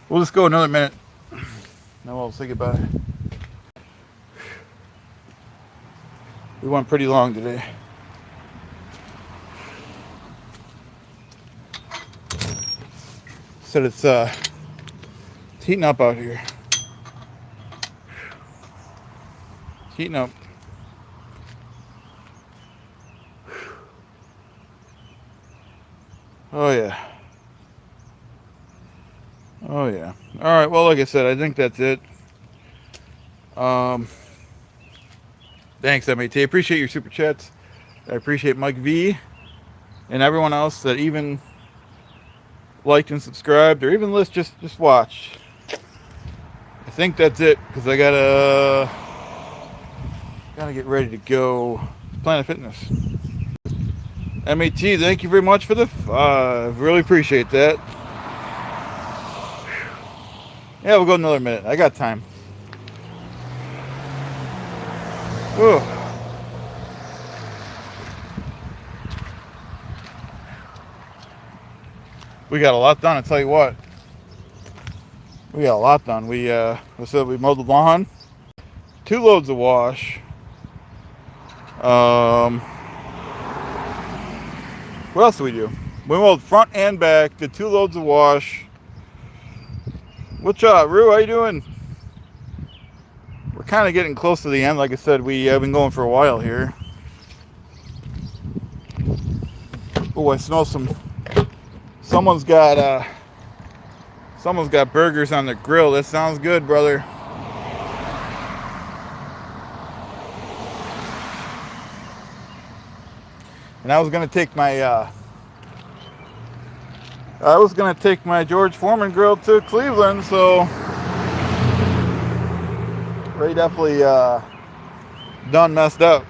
We'll just go another minute. Now we'll say goodbye. We went pretty long today. Said it's heating up out here. It's heating up. Oh yeah. Oh yeah. All right. Well, like I said, I think that's it. Thanks, MAT. I appreciate your super chats. I appreciate Mike V and everyone else that even liked and subscribed, or even just watch. I think that's it, because I gotta get ready to go. Planet Fitness. MAT, thank you very much for the 5. Really appreciate that. Yeah, we'll go another minute. I got time. Whew. We got a lot done, I tell you what. We got a lot done. We said we mowed the lawn. 2 loads of wash. What else did we do? We mowed front and back, did 2 loads of wash. What's up, Rue? How you doing? kind of getting close to the end. Like I said, we have been going for a while here. Oh, I smell someone's got burgers on the grill. That sounds good, brother. And I was gonna take my George Foreman grill to Cleveland, so Ray definitely done messed up.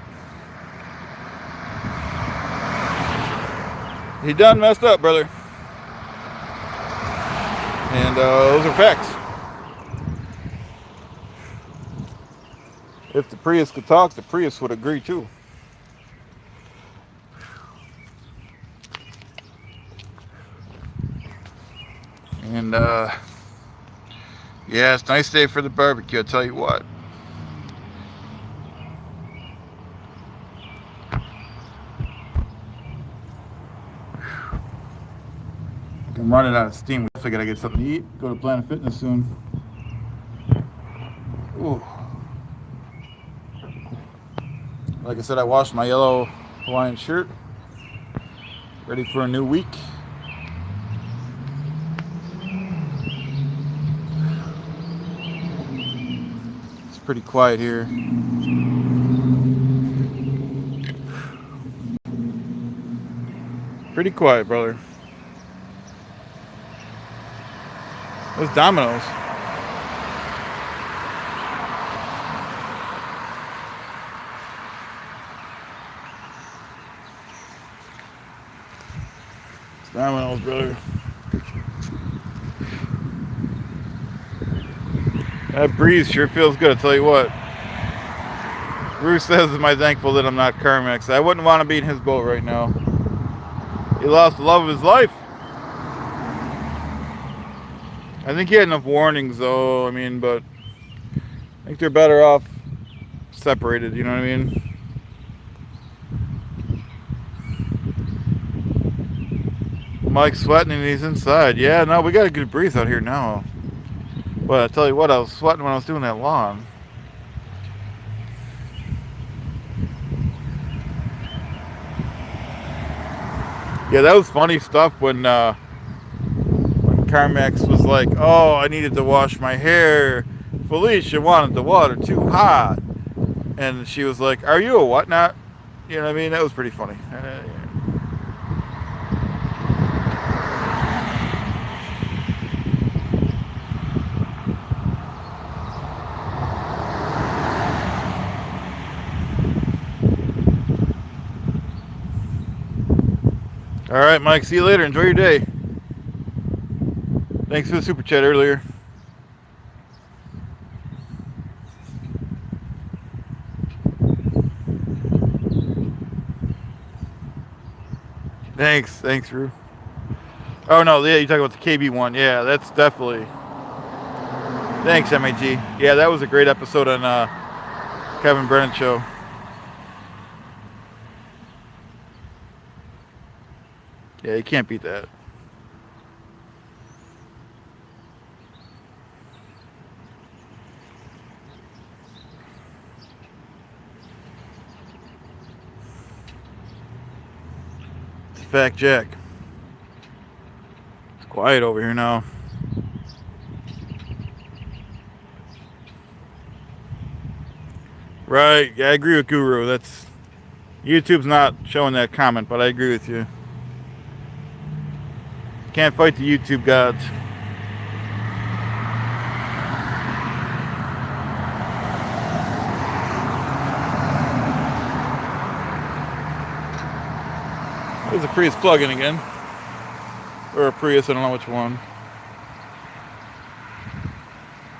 He done messed up, brother. And those are facts. If the Prius could talk, the Prius would agree too. And yeah, it's a nice day for the barbecue, I'll tell you what. I'm running out of steam. I gotta get something to eat. Go to Planet Fitness soon. Ooh. Like I said, I washed my yellow Hawaiian shirt. Ready for a new week. It's pretty quiet here. Pretty quiet, brother. Those Domino's. Domino's, brother. That breeze sure feels good, I'll tell you what. Bruce says, am I thankful that I'm not Carmex? I wouldn't want to be in his boat right now. He lost the love of his life. I think he had enough warnings, though. I mean, but I think they're better off separated, you know what I mean? Mike's sweating and he's inside. Yeah, no, we got a good breeze out here now. But I tell you what, I was sweating when I was doing that lawn. Yeah, that was funny stuff when Carmex was like, oh, I needed to wash my hair. Felicia wanted the water too hot. And she was like, are you a whatnot? You know what I mean? That was pretty funny. All right, Mike, see you later. Enjoy your day. Thanks for the super chat earlier. Thanks, Rue. Oh, no, yeah, you're talking about the KB one. Yeah, that's definitely. Thanks, MAG. Yeah, that was a great episode on Kevin Brennan show. Yeah, you can't beat that. It's Fact Jack. It's quiet over here now. Right, yeah, I agree with Guru. That's YouTube's not showing that comment, but I agree with you. Can't fight the YouTube gods. There's a Prius plug-in again. Or a Prius, I don't know which one.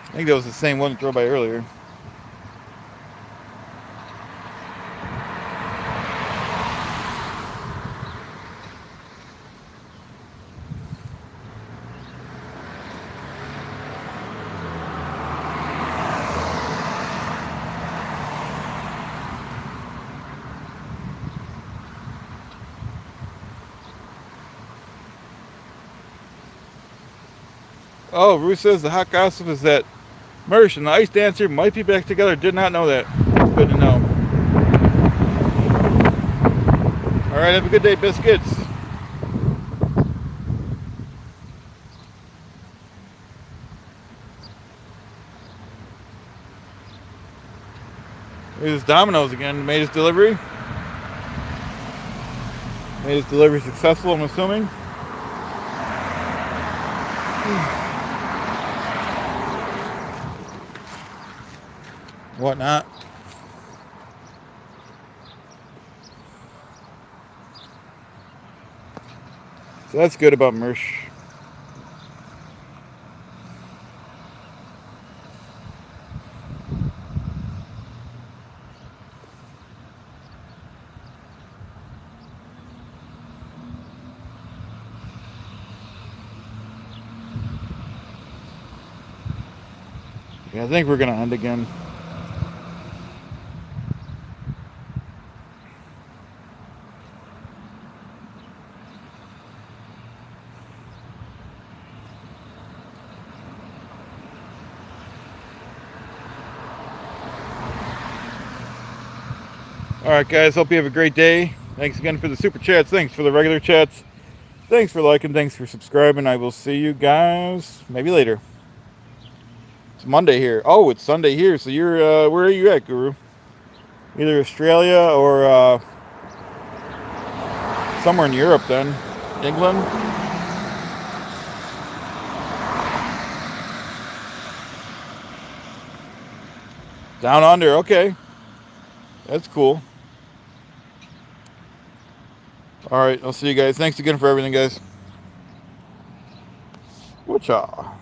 I think that was the same one that drove by earlier. Oh, Ruth says the hot gossip is that Mersh and the Ice Dancer might be back together. Did not know that. It's good to know. Alright, have a good day, biscuits. Here's Domino's again. Made his delivery. Made his delivery successful, I'm assuming. Whatnot. So that's good about Mersh. Yeah, I think we're gonna end again. Alright guys, hope you have a great day. Thanks again for the super chats. Thanks for the regular chats. Thanks for liking. Thanks for subscribing. I will see you guys maybe later. It's Monday here. Oh, it's Sunday here. So you're, where are you at, Guru? Either Australia or somewhere in Europe then. England? Down under, okay. That's cool. Alright, I'll see you guys. Thanks again for everything, guys. Whatcha?